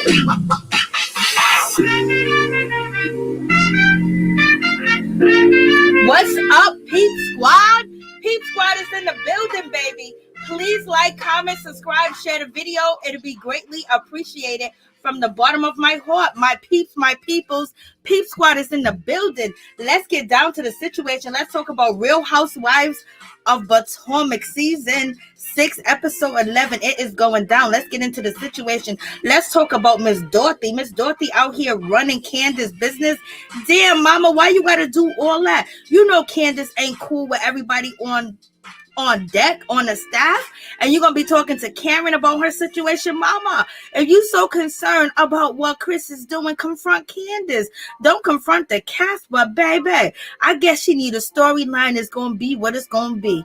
What's up, Peep Squad? Peep Squad is in the building, baby. Please like, comment, subscribe, share the video. It'll be greatly appreciated from the bottom of my heart. My peeps, my peoples, Peep Squad is in the building. Let's get down to the situation. Let's talk about Real Housewives of Potomac season 6, episode 11. It is going down. Let's get into the situation. Let's talk about Miss Dorothy. Miss Dorothy out here running Candace business. Damn, mama, why you gotta do all that? You know Candace ain't cool with everybody on deck, on the staff, and you're gonna be talking to Karen about her situation. Mama, if you so concerned about what Chris is doing, confront Candice. Don't confront the cast, but baby, I guess she need a storyline. It's gonna be what it's gonna be.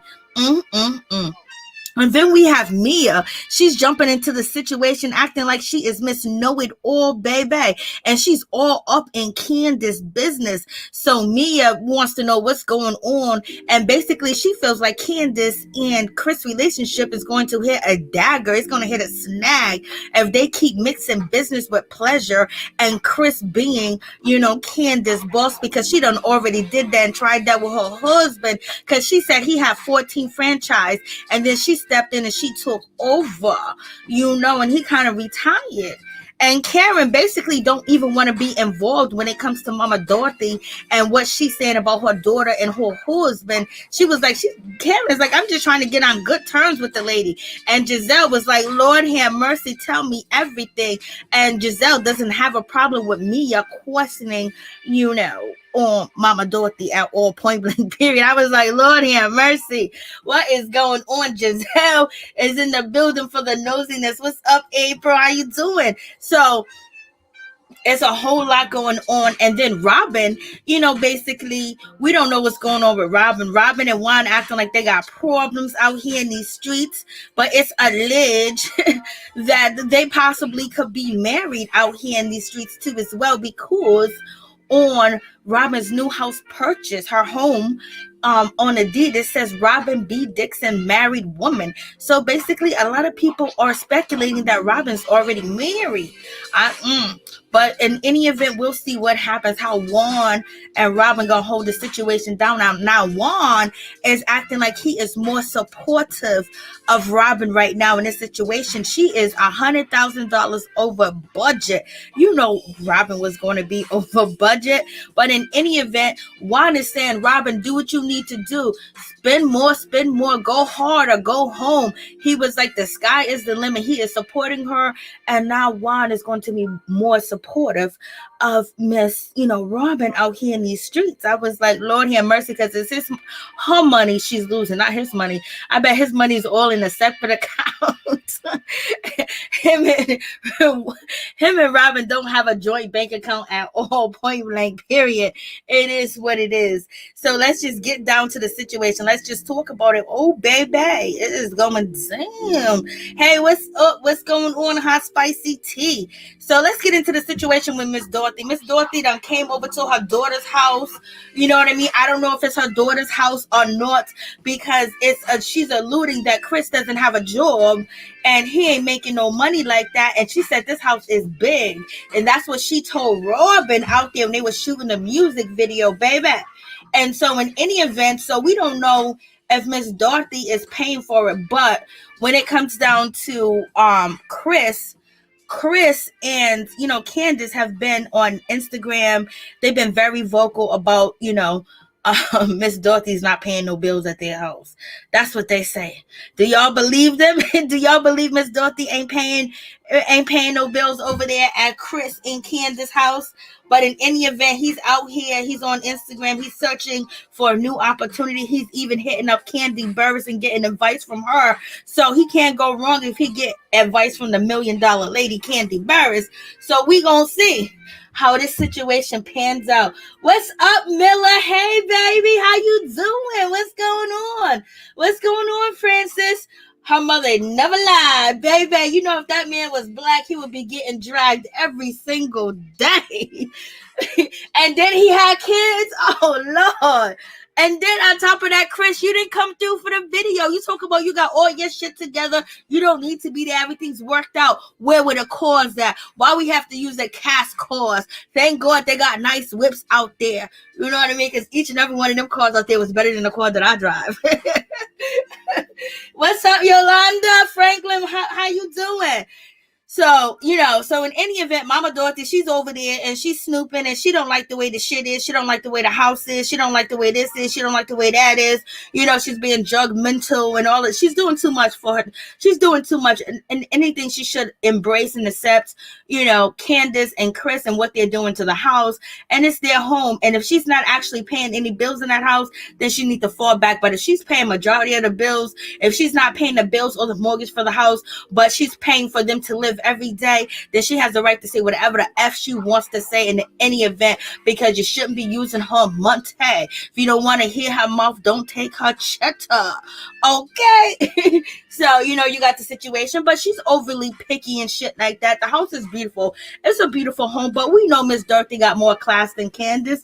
And then we have Mia. She's jumping into the situation, acting like she is Miss Know-It-All, baby. And she's all up in Candace's business. So Mia wants to know what's going on. And basically, she feels like Candace and Chris' relationship is going to hit a dagger. It's going to hit a snag if they keep mixing business with pleasure. And Chris being, Candace's boss, because she done already did that and tried that with her husband. Because she said he had 14 franchise. And then she stepped in and she took over, and he kind of retired. And Karen basically don't even want to be involved when it comes to Mama Dorothy and what she's saying about her daughter and her husband. She was like, Karen is like, I'm just trying to get on good terms with the lady. And Giselle was like, Lord have mercy, tell me everything. And Giselle doesn't have a problem with Mia questioning, on Mama Dorothy at all, point blank period. I was like, Lord have mercy, what is going on? Giselle is in the building for the nosiness. What's up, April? How you doing? So it's a whole lot going on. And then Robyn, basically, we don't know what's going on with Robyn. Robyn and Juan acting like they got problems out here in these streets, but it's alleged that they possibly could be married out here in these streets too as well, because on Robyn's new house purchase, her home, on a deed, it says Robyn B. Dixon, married woman. So basically, a lot of people are speculating that Robyn's already married. But in any event, we'll see what happens, how Juan and Robyn gonna hold the situation down. Now Juan is acting like he is more supportive of Robyn right now in this situation. She is $100,000 over budget. Robyn was going to be over budget. But in any event, Juan is saying, Robyn, do what you need to do. Spend more, go hard or go home. He was like, the sky is the limit. He is supporting her. And now Juan is going to be more supportive of Miss, Robyn out here in these streets. I was like, Lord have mercy, because it's her money she's losing, not his money. I bet his money is all in a separate account. him and Robyn don't have a joint bank account at all, point blank period. It is what it is. So let's just get down to the situation. Let's just talk about it. Oh, baby, it is going damn. Hey, what's up? What's going on, hot spicy tea? So let's get into the situation with Miss Dorothy. Miss Dorothy done came over to her daughter's house. You know what I mean? I don't know if it's her daughter's house or not, because she's alluding that Chris doesn't have a job and he ain't making no money like that. And she said this house is big. And that's what she told Robyn out there when they were shooting the music video, baby. And so in any event, so we don't know if Miss Dorothy is paying for it. But when it comes down to Chris and Candice have been on Instagram. They've been very vocal about Miss Dorothy's not paying no bills at their house. That's what they say. Do y'all believe them? Do y'all believe Miss Dorothy ain't paying no bills over there at Chris and Candice's house? But in any event, he's out here. He's on Instagram. He's searching for a new opportunity. He's even hitting up Candy Burris and getting advice from her. So he can't go wrong if he get advice from the $1 million lady, Candy Burris. So we gonna see how this situation pans out. What's up, Miller? Hey, baby. How you doing? What's going on? What's going on, Francis? Her mother never lied, baby. If that man was black, he would be getting dragged every single day. And then he had kids. Oh, Lord. And then on top of that, Chris, you didn't come through for the video. You talk about you got all your shit together. You don't need to be there. Everything's worked out. Where were the cars at? Why we have to use the cast cars? Thank God they got nice whips out there. You know what I mean? Because each and every one of them cars out there was better than the car that I drive. What's up, Yolanda? Franklin, how you doing? So, so in any event, Mama Dorothy, she's over there and she's snooping and she don't like the way the shit is. She don't like the way the house is. She don't like the way this is. She don't like the way that is. She's being judgmental and all that. She's doing too much for her. She's doing too much and anything she should embrace and accept, Candice and Chris and what they're doing to the house. And it's their home. And if she's not actually paying any bills in that house, then she needs to fall back. But if she's paying majority of the bills, if she's not paying the bills or the mortgage for the house, but she's paying for them to live every day, then she has the right to say whatever the F she wants to say in any event, because you shouldn't be using her monte. If you don't want to hear her mouth, don't take her cheddar. Okay? So, you got the situation, but she's overly picky and shit like that. The house is beautiful. It's a beautiful home, but we know Miss Dorothy got more class than Candice.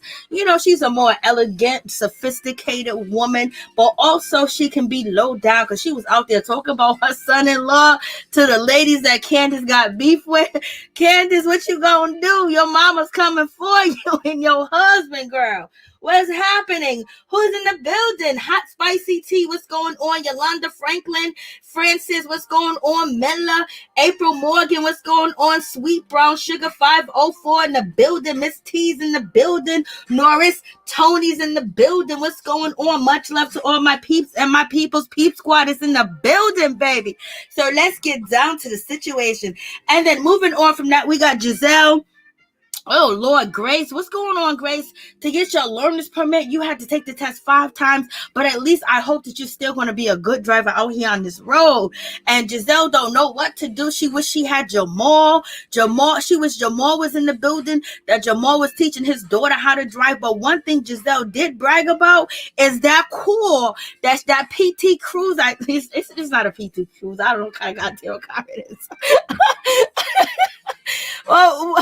She's a more elegant, sophisticated woman, but also she can be low down because she was out there talking about her son-in-law to the ladies that Candice got beef with. Candice, what you gonna do? Your mama's coming for you and your husband, girl. What's happening? Who's in the building? Hot Spicy Tea, what's going on? Yolanda Franklin, Francis, what's going on? Mella, April Morgan, what's going on? Sweet Brown Sugar 504 in the building. Miss T's in the building. Norris, Tony's in the building. What's going on? Much love to all my peeps and my people's peep squad is in the building, baby. So let's get down to the situation. And then moving on from that, we got Giselle. Oh, Lord, Grace. What's going on, Grace? To get your learner's permit, you had to take the test 5 times, but at least I hope that you're still going to be a good driver out here on this road. And Giselle don't know what to do. She wish she had Jamal. She wish Jamal was in the building, that Jamal was teaching his daughter how to drive. But one thing Giselle did brag about is that cool. That's that PT Cruise. It's not a PT Cruise. I don't know what kind of goddamn car it is. Well,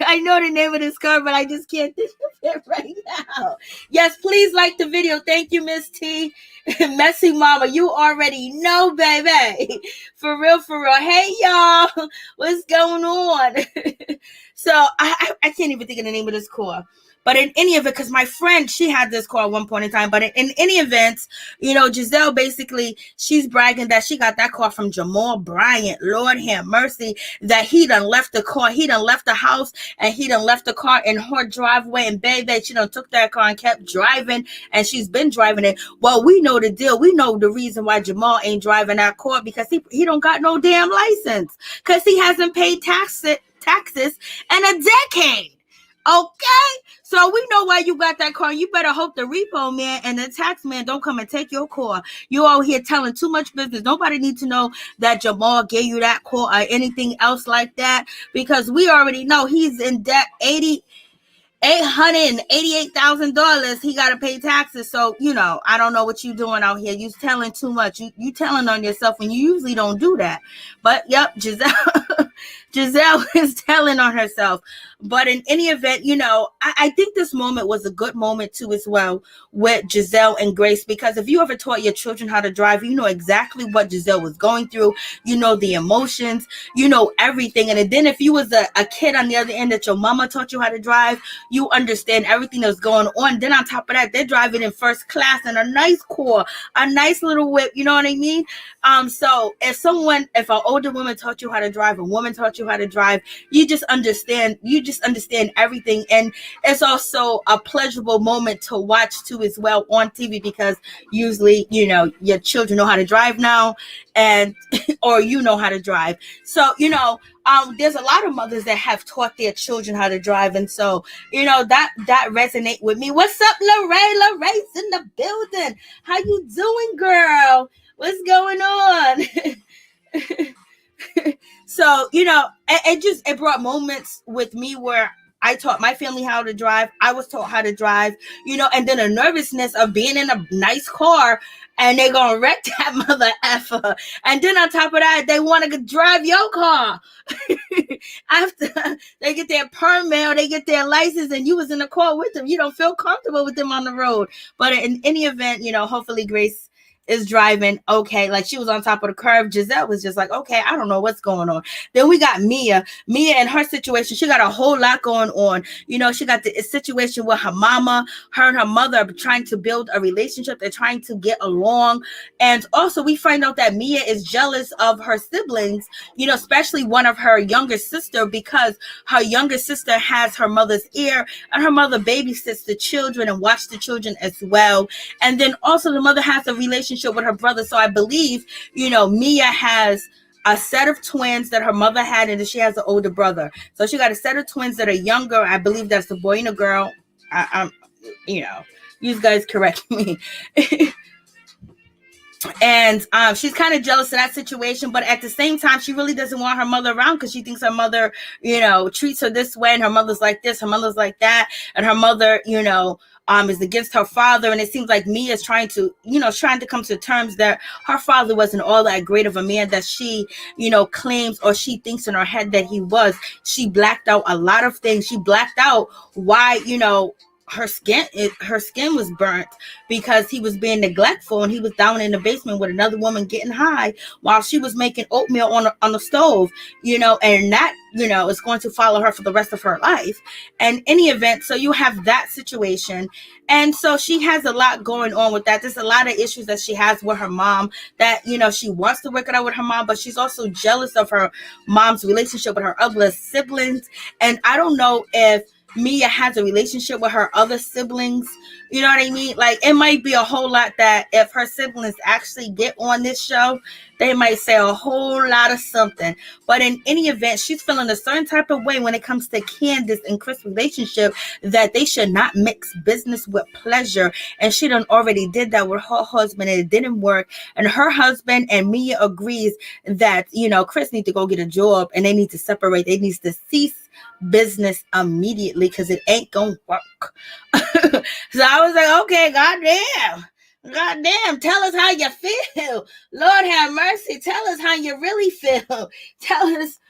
I know the name of this car, but I just can't think of it right now. Yes, please like the video. Thank you, Miss T. Messy Mama, you already know, baby. For real, for real. Hey, y'all. What's going on? So I can't even think of the name of this car. But in any event, because my friend, she had this car at one point in time. But in any event, Giselle basically, she's bragging that she got that car from Jamal Bryant. Lord have mercy, that he done left the car. He done left the house and he done left the car in her driveway. And baby, she done took that car and kept driving. And she's been driving it. Well, we know the deal. We know the reason why Jamal ain't driving that car, because he don't got no damn license. Because he hasn't paid taxes in a decade. Okay, so we know why you got that car. You better hope the repo man and the tax man don't come and take your car. You out here telling too much business. Nobody needs to know that Jamal gave you that car or anything else like that, because we already know he's in debt $888,000. He got to pay taxes. So, I don't know what you doing out here. You telling too much. You telling on yourself, and you usually don't do that. But, yep, Giselle is telling on herself. But in any event, I think this moment was a good moment too as well with Giselle and Grace, because if you ever taught your children how to drive, you know exactly what Giselle was going through. You know the emotions, everything. And then if you was a kid on the other end that your mama taught you how to drive, you understand everything that's going on. Then on top of that, they're driving in first class in a nice car, a nice little whip. You know what I mean? So if an older woman taught you how to drive, a woman taught you how to drive, you just understand everything. And it's also a pleasurable moment to watch too as well on TV, because usually, your children know how to drive now, and or know how to drive. So, there's a lot of mothers that have taught their children how to drive. And so, that resonate with me. What's up, Lorraine? Lorraine's in the building. How you doing, girl? What's going on? So, it brought moments with me where I taught my family how to drive. I was taught how to drive, and then the nervousness of being in a nice car and they're going to wreck that mother effer. And then on top of that, they want to drive your car. After they get their permit or they get their license and you was in the car with them, you don't feel comfortable with them on the road. But in any event, hopefully Grace is driving okay. Like, she was on top of the curve. Giselle was just like, okay, I don't know what's going on. Then we got Mia and her situation. She got a whole lot going on. She got the situation with her mama. Her and her mother are trying to build a relationship. They're trying to get along. And also we find out that Mia is jealous of her siblings, especially one of her younger sister, because her younger sister has her mother's ear and her mother babysits the children and watches the children as well. And then also the mother has a relationship with her brother. So I believe, Mia has a set of twins that her mother had, and then she has an older brother. So she got a set of twins that are younger. I believe that's a boy and a girl. I'm, you guys correct me. And she's kind of jealous of that situation, but at the same time, she really doesn't want her mother around because she thinks her mother, treats her this way, and her mother's like this, her mother's like that, and her mother, is against her father. And it seems like Mia's trying to come to terms that her father wasn't all that great of a man that she, claims, or she thinks in her head that he was. She blacked out a lot of things. She blacked out why, her skin was burnt because he was being neglectful, and he was down in the basement with another woman getting high while she was making oatmeal on the stove, and that, is going to follow her for the rest of her life. And any event, so you have that situation. And so she has a lot going on with that. There's a lot of issues that she has with her mom that, she wants to work it out with her mom, but she's also jealous of her mom's relationship with her other siblings. And I don't know if Mia has a relationship with her other siblings. You know what I mean? Like, it might be a whole lot that if her siblings actually get on this show, they might say a whole lot of something. But in any event, she's feeling a certain type of way when it comes to Candice and Chris' relationship, that they should not mix business with pleasure. And she done already did that with her husband, and it didn't work. And her husband and Mia agrees that, Chris needs to go get a job, and they need to separate. They need to cease business immediately because it ain't gonna work. So I was like, okay, goddamn, tell us how you feel. Lord have mercy, tell us how you really feel. Tell us.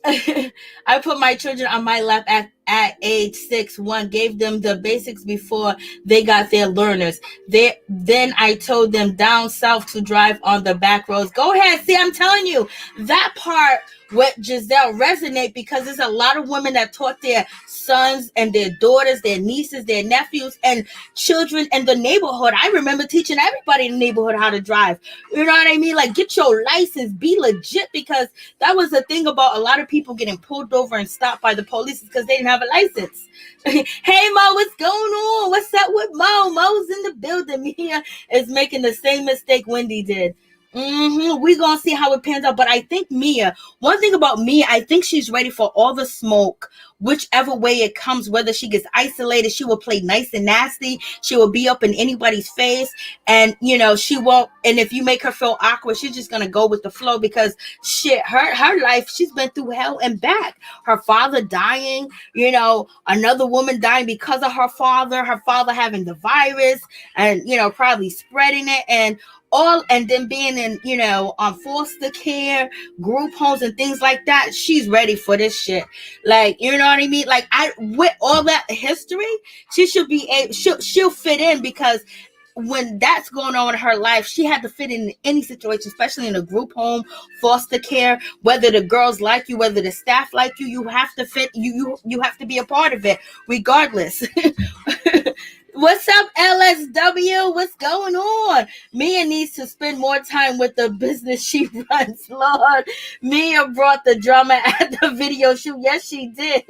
I put my children on my lap at age 6, gave them the basics before they got their learners. Then I told them down south to drive on the back roads. Go ahead. See, I'm telling you, that part with Giselle resonate, because there's a lot of women that taught their sons and their daughters, their nieces, their nephews, and children in the neighborhood. I remember teaching everybody in the neighborhood how to drive. You know what I mean? Like, get your license, be legit, because that was the thing about a lot of people getting pulled over and stopped by the police, because they didn't have a license. Hey Mo, what's going on? What's up with Mo? Mo's in the building. Mia is making the same mistake Wendy did. We're gonna see how it pans out. But I think one thing about Mia, I think she's ready for all the smoke, whichever way it comes. Whether she gets isolated, she will play nice and nasty. She will be up in anybody's face, and she won't. And if you make her feel awkward, she's just gonna go with the flow, because shit, her life, she's been through hell and back. Her father dying, another woman dying because of her father having the virus, and probably spreading it, and then being in, on foster care, group homes and things like that. She's ready for this shit. Like, you know what I mean? Like, with all that history, she should be she'll fit in, because when that's going on in her life, she had to fit in any situation, especially in a group home, foster care, whether the girls like you, whether the staff like you, you have to fit, you have to be a part of it, regardless. What's up, LSW? What's going on? Mia needs to spend more time with the business she runs. Lord, Mia brought the drama at the video shoot. Yes, she did.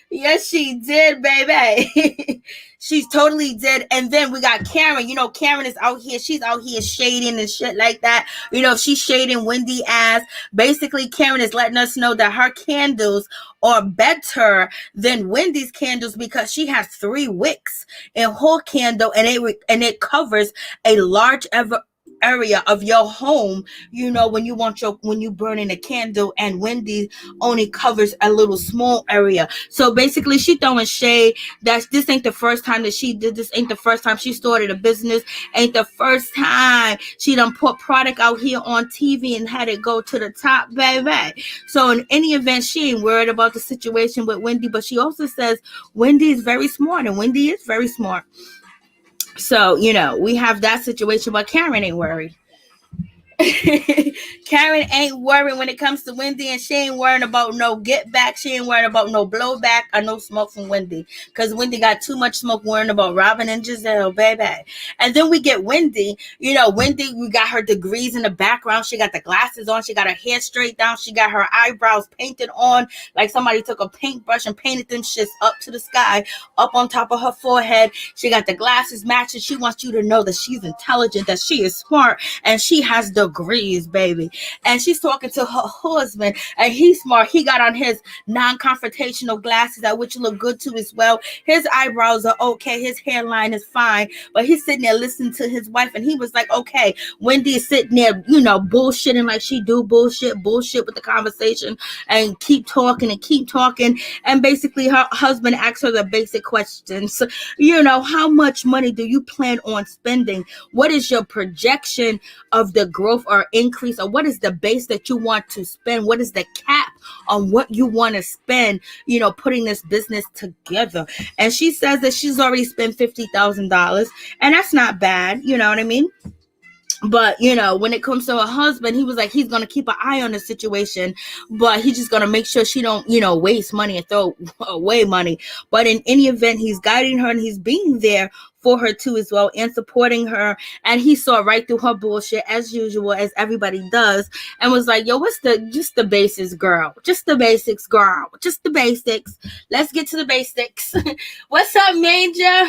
Yes, she did, baby. She's totally did. And then we got Karen. Karen is out here. She's out here shading and shit like that. She's shading Wendy ass. Basically, Karen is letting us know that her candles are better than Wendy's candles, because she has 3 wicks in her candle, and it covers a large area of your home, when you burning a candle, and Wendy only covers a little small area. So basically she throwing shade that this ain't the first time that she did this, ain't the first time she started a business, ain't the first time she done put product out here on TV and had it go to the top, baby. So in any event, she ain't worried about the situation with Wendy, but she also says Wendy is very smart, and Wendy is very smart. So, we have that situation, but Karen ain't worried. Karen ain't worried when it comes to Wendy, and she ain't worrying about no get back. She ain't worrying about no blowback or no smoke from Wendy, because Wendy got too much smoke worrying about Robyn and Giselle, baby. And then we get Wendy. Wendy, we got her degrees in the background. She got the glasses on. She got her hair straight down. She got her eyebrows painted on like somebody took a paintbrush and painted them shits up to the sky, up on top of her forehead. She got the glasses matching. She wants you to know that she's intelligent, that she is smart, and she has degrees, baby. And she's talking to her husband, and he's smart. He got on his non-confrontational glasses, that which look good too as well. His eyebrows are okay. His hairline is fine. But he's sitting there listening to his wife, and he was like, okay, Wendy is sitting there, bullshitting like she do bullshit with the conversation, and keep talking. And basically her husband asks her the basic questions. How much money do you plan on spending? What is your projection of the growth or increase, or what is the base that you want to spend? What is the cap on what you want to spend, putting this business together? And she says that she's already spent $50,000, and that's not bad, you know what I mean? But, when it comes to her husband, he was like, he's going to keep an eye on the situation, but he's just going to make sure she don't, waste money and throw away money. But in any event, he's guiding her, and he's being there for her too as well, and supporting her. And he saw right through her bullshit as usual, as everybody does, and was like, yo, just the basics, girl. Just the basics, girl. Just the basics. Let's get to the basics. What's up, Major?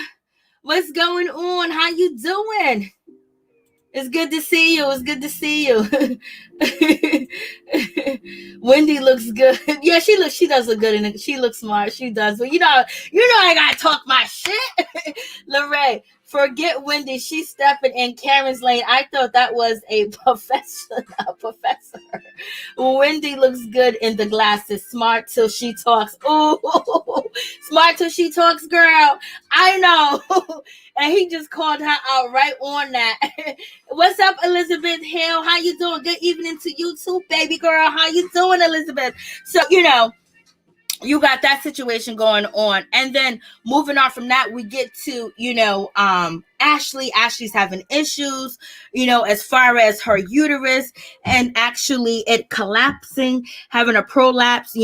What's going on? How you doing? It's good to see you. Wendy looks good. Yeah, she does look good, and she looks smart. She does. But I gotta talk my shit. Lorraine, forget Wendy. She's stepping in Karen's lane. I thought that was a professor. Wendy looks good in the glasses. Smart till she talks. Ooh, smart till she talks, girl. I know. And he just called her out right on that. What's up, Elizabeth Hill? How you doing? Good evening to you too, baby girl. How you doing, Elizabeth? So, you got that situation going on. And then moving on from that, we get to, Ashley. Ashley's having issues, as far as her uterus, and actually it collapsing, having a prolapse,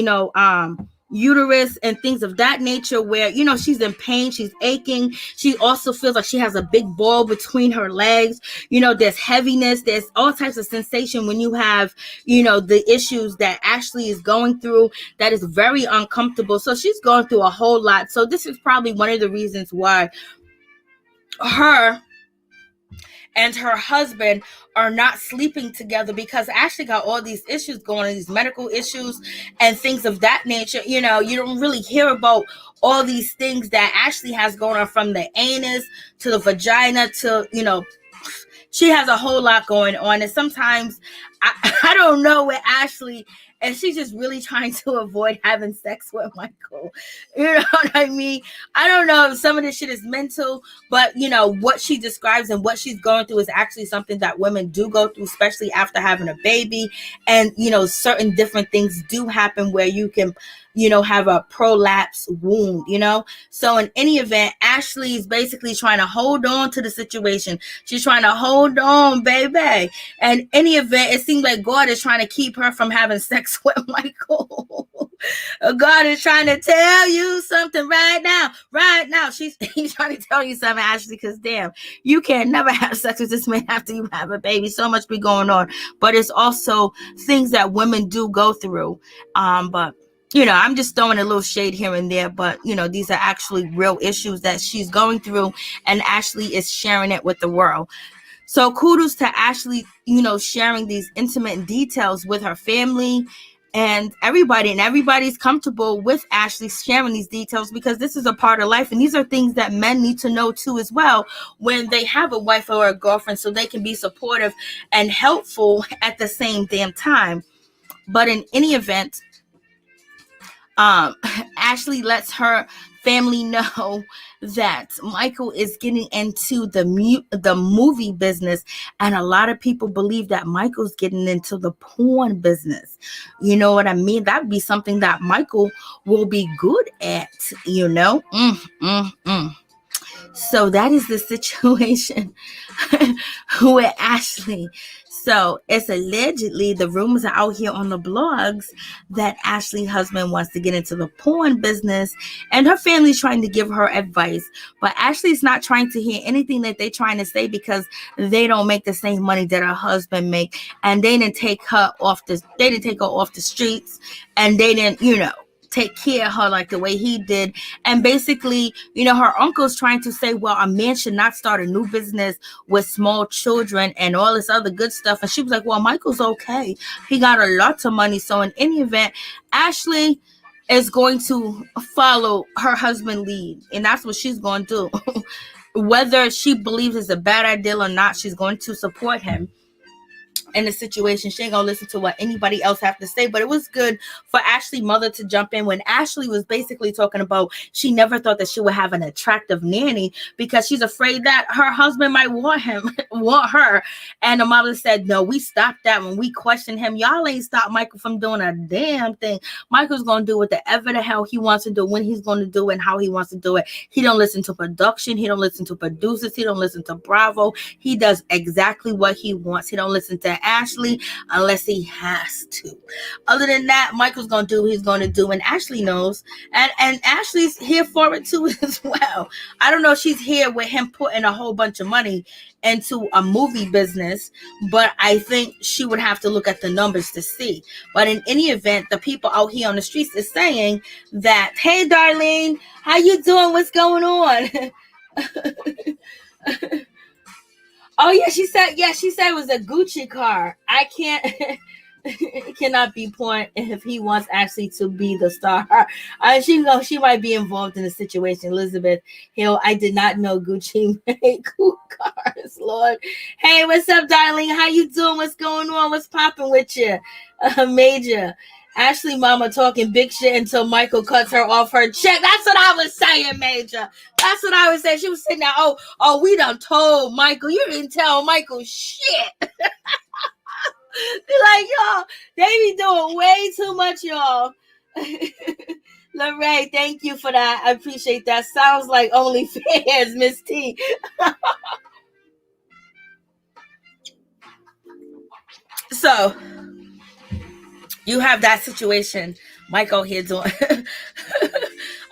uterus and things of that nature, where she's in pain, she's aching. She also feels like she has a big ball between her legs. There's heaviness, there's all types of sensation when you have the issues that Ashley is going through. That is very uncomfortable. So she's going through a whole lot. So this is probably one of the reasons why her and her husband are not sleeping together, because Ashley got all these issues going on, these medical issues and things of that nature. You don't really hear about all these things that Ashley has going on, from the anus to the vagina to, she has a whole lot going on. And sometimes I don't know with Ashley, and she's just really trying to avoid having sex with Michael. You know what I mean? I don't know if some of this shit is mental, but what she describes and what she's going through is actually something that women do go through, especially after having a baby. And certain different things do happen where you can have a prolapse wound, So in any event, Ashley is basically trying to hold on to the situation. She's trying to hold on, baby. And any event, it seems like God is trying to keep her from having sex with Michael. God is trying to tell you something right now. He's trying to tell you something, Ashley, because damn, you can never have sex with this man after you have a baby. So much be going on. But it's also things that women do go through. But I'm just throwing a little shade here and there, but, these are actually real issues that she's going through, and Ashley is sharing it with the world. So kudos to Ashley, sharing these intimate details with her family And everybody's comfortable with Ashley sharing these details because this is a part of life, and these are things that men need to know too as well when they have a wife or a girlfriend, so they can be supportive and helpful at the same damn time. But in any event, Ashley lets her family know that Michael is getting into the movie business, and a lot of people believe that Michael's getting into the porn business. You know what I mean? That'd be something that Michael will be good at, you know. So that is the situation with Ashley. So it's allegedly, the rumors are out here on the blogs that Ashley's husband wants to get into the porn business, and her family's trying to give her advice. But Ashley's not trying to hear anything that they're trying to say because they don't make the same money that her husband make, and they didn't take her off the streets, and they didn't, take care of her like the way he did. And basically, her uncle's trying to say, well, a man should not start a new business with small children and all this other good stuff. And she was like, well, Michael's okay. He got a lot of money. So in any event, Ashley is going to follow her husband's lead. And that's what she's going to do. Whether she believes it's a bad idea or not, she's going to support him in the situation. She ain't gonna listen to what anybody else have to say. But it was good for Ashley's mother to jump in when Ashley was basically talking about she never thought that she would have an attractive nanny because she's afraid that her husband might want her. And the mother said, no, we stopped that when we questioned him. Y'all ain't stopped Michael from doing a damn thing. Michael's gonna do whatever the hell he wants to do, when he's gonna do it, and how he wants to do it. He don't listen to production. He don't listen to producers. He don't listen to Bravo. He does exactly what he wants. He don't listen to Ashley unless he has to. Other than that, Michael's gonna do what he's gonna do, and Ashley knows, and Ashley's here for it too as well. I don't know if she's here with him putting a whole bunch of money into a movie business, but I think she would have to look at the numbers to see. But in any event, the people out here on the streets is saying that, hey Darlene, how you doing? What's going on? Oh yeah, she said it was a Gucci car. I can't it cannot be porn if he wants Ashley to be the star. She might be involved in the situation. Elizabeth Hill, I did not know Gucci made cool cars, Lord. Hey, what's up, darling? How you doing? What's going on? What's popping with you? Major. Ashley mama talking big shit until Michael cuts her off her check. That's what I was saying, Major. That's what I was saying. She was sitting there, oh, we done told Michael. You didn't tell Michael shit. They're like, y'all, they be doing way too much, y'all. Lorraine, thank you for that. I appreciate that. Sounds like OnlyFans, Miss T. So you have that situation, Michael here doing.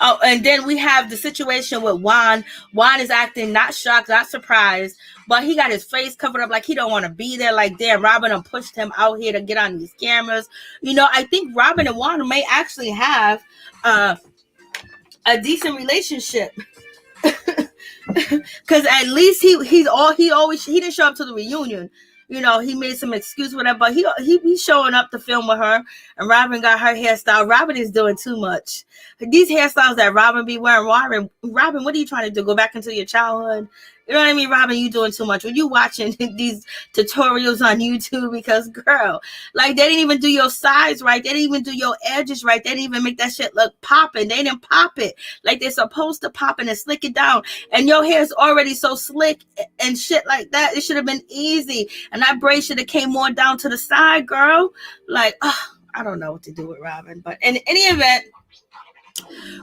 Oh, and then we have the situation with Juan. Juan is acting not shocked, not surprised, but he got his face covered up like he don't want to be there. Like, damn, Robyn done pushed him out here to get on these cameras. I think Robyn and Juan may actually have a decent relationship. Because at least he didn't show up to the reunion. He made some excuse with her, but he's showing up to film with her. And Robyn got her hairstyle. Robyn is doing too much. These hairstyles that Robyn be wearing, Robyn, what are you trying to do? Go back into your childhood? You know what I mean, Robyn? You doing too much when you watching these tutorials on YouTube, because girl, like, they didn't even do your sides right. They didn't even do your edges right. They didn't even make that shit look popping. They didn't pop it like they're supposed to pop it and slick it down. And your hair's already so slick and shit like that. It should have been easy. And that braid should have came more down to the side, girl. Like, I don't know what to do with Robyn. But in any event,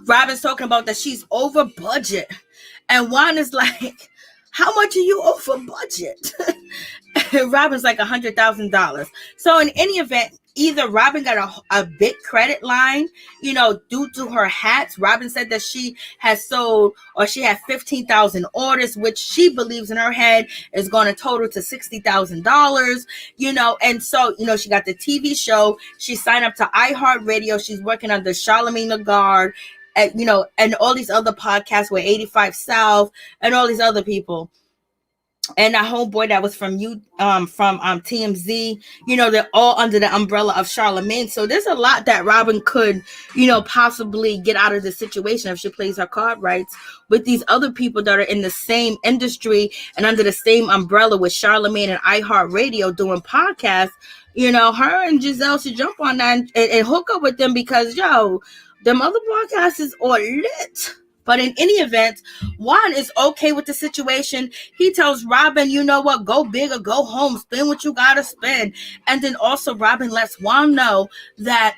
Robyn's talking about that she's over budget. And Juan is like, how much are you over budget? Robyn's like $100,000. So in any event, either Robyn got a big credit line, due to her hats. Robyn said that she has sold, or she had 15,000 orders, which she believes in her head is going to total to $60,000, and so, she got the TV show. She signed up to iHeartRadio. She's working under Charlamagne Tha God, and all these other podcasts with 85 South and all these other people. and a homeboy that was from TMZ. They're all under the umbrella of Charlamagne. So there's a lot that Robyn could, possibly get out of the situation if she plays her card rights with these other people that are in the same industry and under the same umbrella with Charlamagne and iHeartRadio doing podcasts. Her and Giselle should jump on that and hook up with them, because them other podcasts is all lit. But in any event, Juan is okay with the situation. He tells Robyn, you know what, go big or go home, spend what you gotta spend. And then also Robyn lets Juan know that,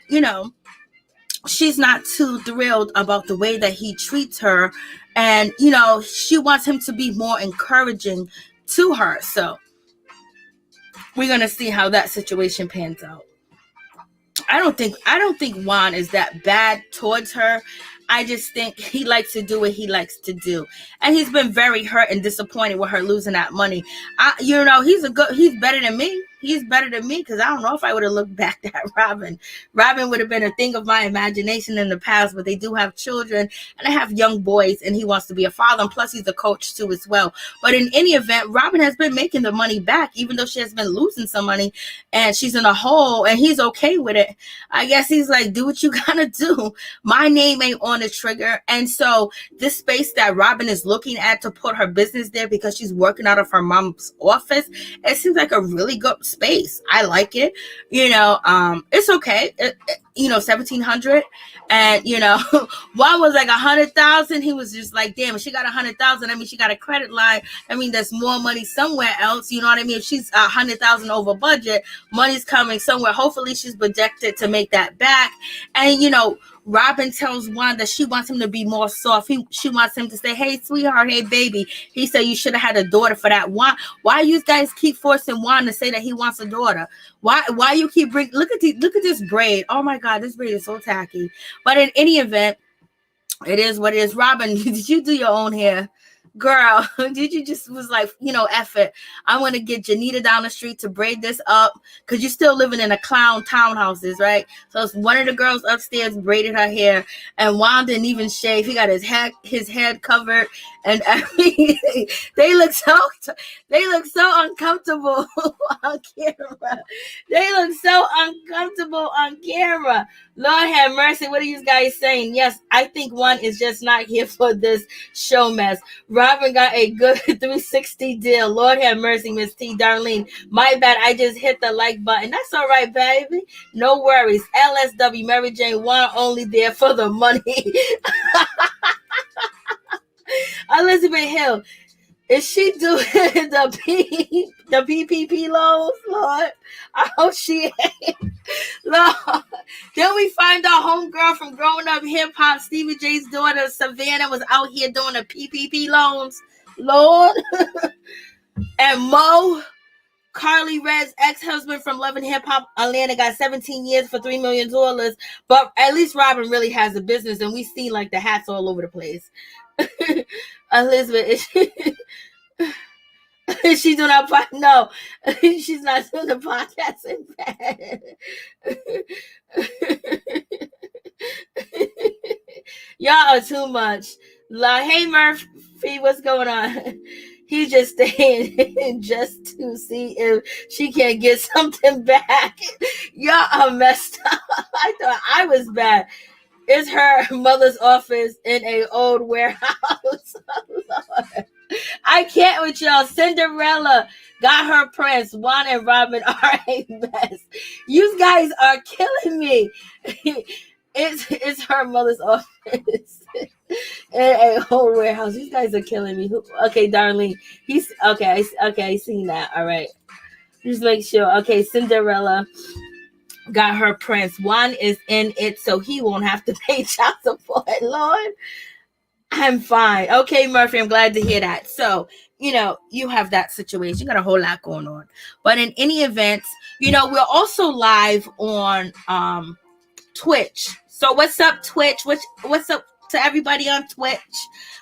she's not too thrilled about the way that he treats her. And, she wants him to be more encouraging to her. So we're going to see how that situation pans out. I don't think Juan is that bad towards her. I just think he likes to do what he likes to do. And he's been very hurt and disappointed with her losing that money. He's better than me. He's better than me, because I don't know if I would have looked back at Robyn. Robyn would have been a thing of my imagination in the past, but they do have children and they have young boys, and he wants to be a father. And plus, he's a coach too as well. But in any event, Robyn has been making the money back, even though she has been losing some money, and she's in a hole, and he's okay with it. I guess he's like, do what you gotta do. My name ain't on the trigger. And so this space that Robyn is looking at to put her business there, because she's working out of her mom's office, it seems like a really good space. I like it. It's okay. 1,700, and one was like 100,000. He was just like, damn, if she got 100,000, I mean, she got a credit line. I mean, there's more money somewhere else. You know what I mean? If she's 100,000 over budget, money's coming somewhere. Hopefully she's projected to make that back. And Robyn tells Juan that she wants him to be more soft. She wants him to say, hey, sweetheart, hey, baby. He said you should have had a daughter for that. Why you guys keep forcing Juan to say that he wants a daughter? Why you keep look at this braid. Oh my God, this braid is so tacky. But in any event, it is what it is. Robyn, did you do your own hair? Girl, did you just was like, F it. I'm going to get Janita down the street to braid this up, because you're still living in a clown townhouses, right? So it's one of the girls upstairs braided her hair, and Juan didn't even shave. He got his head covered and everything. They look so uncomfortable on camera. They look so uncomfortable on camera. Lord have mercy. What are you guys saying? Yes, I think Juan is just not here for this show mess. Robyn got a good 360 deal. Lord have mercy, Miss T. Darlene. My bad. I just hit the like button. That's all right, baby. No worries. LSW, Mary Jane, Juan only there for the money. Elizabeth Hill, is she doing the PPP loans, Lord? I hope she ain't. Lord, then we find our homegirl from Growing Up Hip Hop, Stevie J's daughter, Savannah, was out here doing the PPP loans, Lord. And Mo, Carly Red's ex-husband from Love and Hip Hop Atlanta, got 17 years for $3 million. But at least Robyn really has a business, and we see like the hats all over the place. Elizabeth, is she doing our podcast? No, she's not doing the podcast in bed. Y'all are too much. Like, hey Murphy, what's going on? He's just staying just to see if she can get something back. Y'all are messed up. I thought I was bad. It's her mother's office in a old warehouse. Lord. I can't with y'all. Cinderella got her prince. Juan and Robyn are a mess. You guys are killing me. It's her mother's office in a whole warehouse. You guys are killing me. Okay, Darlene. He's okay. I seen that. All right. Just make sure. Okay, Cinderella got her prince. Juan is in it, so he won't have to pay child support. Lord, I'm fine. Okay, Murphy, I'm glad to hear that. So, you have that situation. You got a whole lot going on. But in any event, we're also live on Twitch. So what's up, Twitch? What's up? to everybody on Twitch.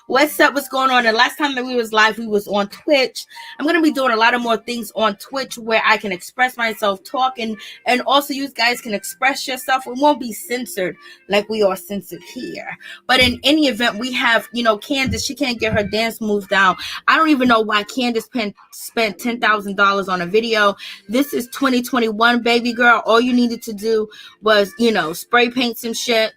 What's up? What's going on? The last time that we was live, we was on Twitch. I'm going to be doing a lot of more things on Twitch where I can express myself, talking, and also you guys can express yourself. It won't be censored like we are censored here. But in any event, we have, Candice. She can't get her dance moves down. I don't even know why Candice spent $10,000 on a video. This is 2021, baby girl. All you needed to do was, spray paint some shit.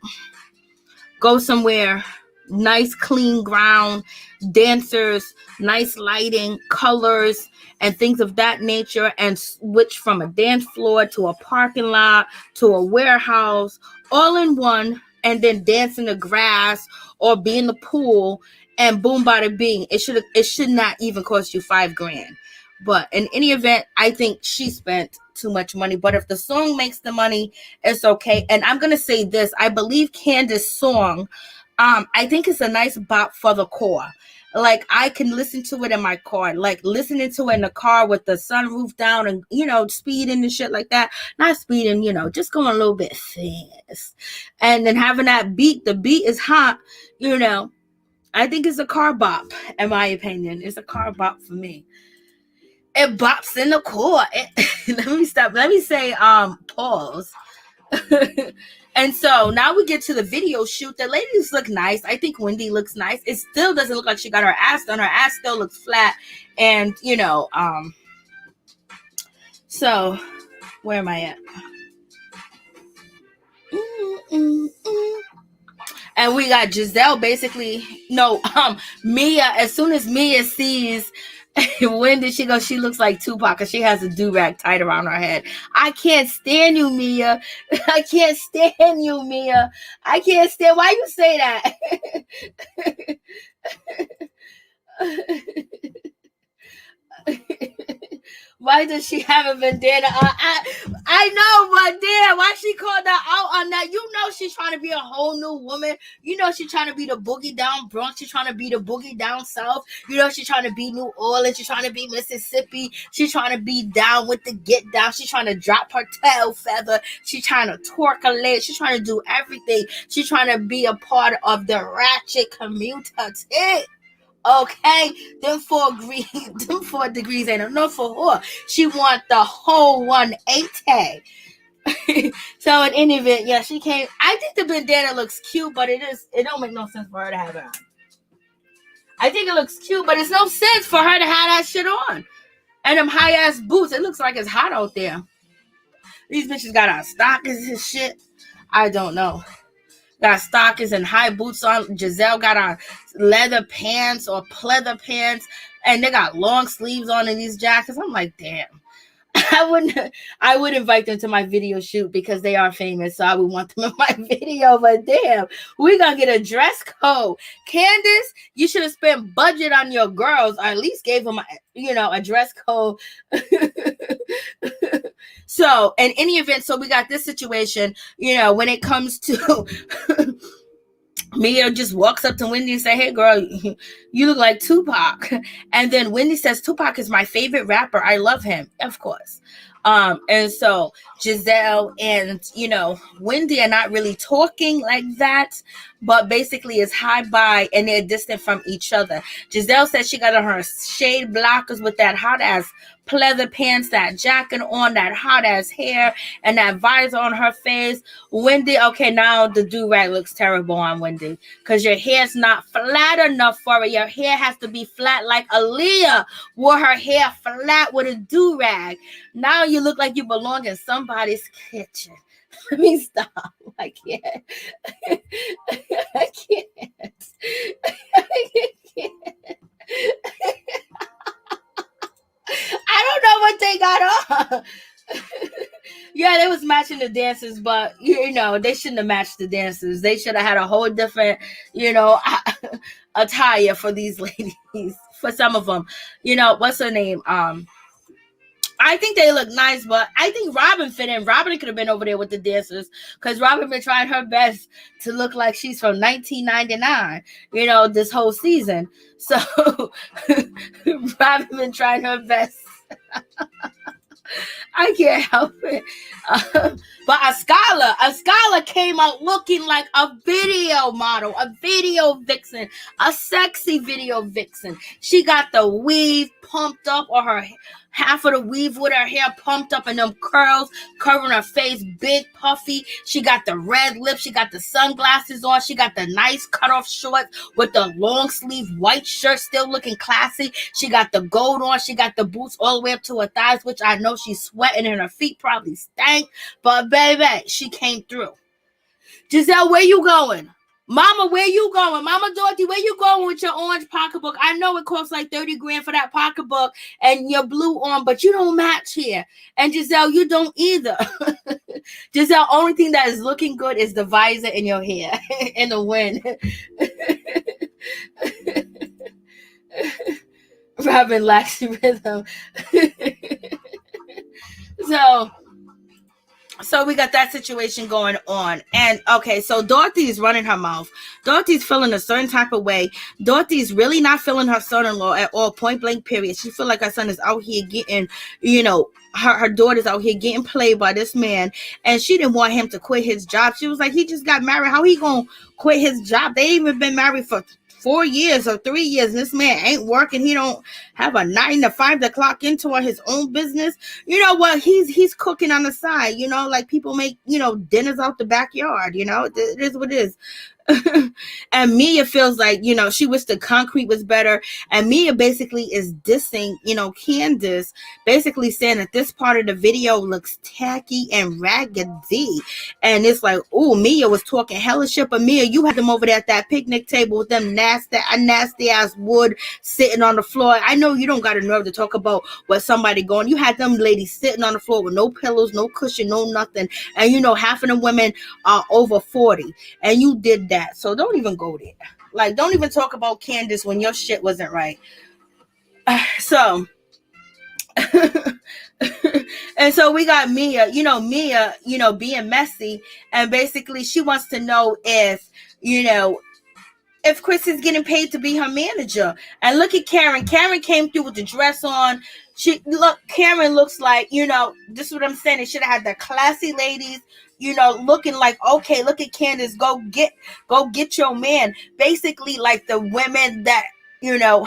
Go somewhere, nice clean ground, dancers, nice lighting, colors, and things of that nature, and switch from a dance floor to a parking lot to a warehouse, all in one, and then dance in the grass or be in the pool, and boom, bada bing. It should not even cost you $5,000. But in any event, I think she spent too much money. But if the song makes the money, it's okay. And I'm going to say this. I believe Candice's song, I think it's a nice bop for the core. Like, I can listen to it in my car. Like, listening to it in the car with the sunroof down and, speeding and shit like that. Not speeding, just going a little bit fast. And then having that beat. The beat is hot, I think it's a car bop, in my opinion. It's a car bop for me. It bops in the core. Let me stop. Let me say, pause. And so now we get to the video shoot. The ladies look nice. I think Wendy looks nice. It still doesn't look like she got her ass done. Her ass still looks flat. And, so where am I at? And we got Giselle basically, Mia, as soon as Mia sees Wendy, she looks like Tupac because she has a do-rag tied around her head. I can't stand you, Mia. I can't stand you, Mia. I can't stand. Why you say that? Why does she have a bandana? I know, but damn, why she called that out on that? She's trying to be a whole new woman. She's trying to be the boogie down Bronx. She's trying to be the boogie down South. She's trying to be New Orleans. She's trying to be Mississippi. She's trying to be down with the get down. She's trying to drop her tail feather. She's trying to twerk her leg. She's trying to do everything. She's trying to be a part of the ratchet community. Okay, them 4 degrees ain't enough for her. She want the whole 180. So in any event, yeah, she came. I think the bandana looks cute, but it don't make no sense for her to have it on. I think it looks cute, but it's no sense for her to have that shit on. And them high ass boots. It looks like it's hot out there. These bitches got on stockings and shit. I don't know. Got stockings and high boots on. Giselle got on leather pants or pleather pants, and they got long sleeves on in these jackets. I'm like, damn. I would invite them to my video shoot because they are famous, so I would want them in my video. But damn, we gonna get a dress code. Candice, you should have spent budget on your girls, or at least gave them, a dress code. So, in any event, so we got this situation, when it comes to Mia just walks up to Wendy and say, hey, girl, you look like Tupac. And then Wendy says, Tupac is my favorite rapper. I love him, of course. And so Giselle and, Wendy are not really talking like that, but basically it's high by and they're distant from each other. Giselle said she got on her shade blockers with that hot ass pleather pants, that jacket on, that hot ass hair, and that visor on her face. Wendy, okay, now the do-rag looks terrible on Wendy because your hair's not flat enough for it. Your hair has to be flat like Aaliyah wore her hair flat with a do-rag. Now you look like you belong in somebody's kitchen. Let me stop. I can't. I can't. I can't. I don't know what they got on. Yeah, they was matching the dancers, but they shouldn't have matched the dancers. They should have had a whole different, attire for these ladies. For some of them, what's her name? I think they look nice, but I think Robyn fit in. Robyn could have been over there with the dancers because Robyn been trying her best to look like she's from 1999, this whole season. So Robyn been trying her best. I can't help it. But a scholar came out looking like a video model, a video vixen, a sexy video vixen. She got the weave pumped up, or her half of the weave with her hair pumped up, and them curls covering her face, big puffy. She got the red lips, she got the sunglasses on, she got the nice cutoff shorts with the long sleeve white shirt, still looking classy. She got the gold on, she got the boots all the way up to her thighs, which I know she's sweating and her feet probably stank, but baby, she came through. Giselle, where you going? Mama, where you going? Mama Dorothy, where you going with your orange pocketbook? I know it costs like 30 grand for that pocketbook and your blue on, but you don't match here. And Giselle, you don't either. Giselle, only thing that is looking good is the visor in your hair in the wind. Robyn lacks rhythm. So we got that situation going on. And okay, so Dorothy's running her mouth. Dorothy's feeling a certain type of way. Dorothy's really not feeling her son-in-law at all, point blank period. She feel like her son is out here getting, her daughter's out here getting played by this man. And she didn't want him to quit his job. She was like, he just got married. How he gonna quit his job? They ain't even been married for 4 years or 3 years. This man ain't working. He don't have a 9 to 5 to clock into his own business. You know what? He's cooking on the side, like people make, dinners out the backyard, it is what it is. And Mia feels like, she wished the concrete was better. And Mia basically is dissing, Candice, basically saying that this part of the video looks tacky and raggedy. And it's like, oh, Mia was talking hella shit, but Mia, you had them over there at that picnic table with them nasty ass wood sitting on the floor. I know you don't got a nerve to talk about what somebody going. You had them ladies sitting on the floor with no pillows, no cushion, no nothing. And half of them women are over 40. And you did that. So don't even go there. Like, don't even talk about Candice when your shit wasn't right. So and so we got Mia, being messy, and basically she wants to know if Chris is getting paid to be her manager. And look at Karen. Karen came through with the dress on. Karen looks like, this is what I'm saying. It should have had the classy ladies, looking like, okay, look at Candice, go get your man. Basically like the women that,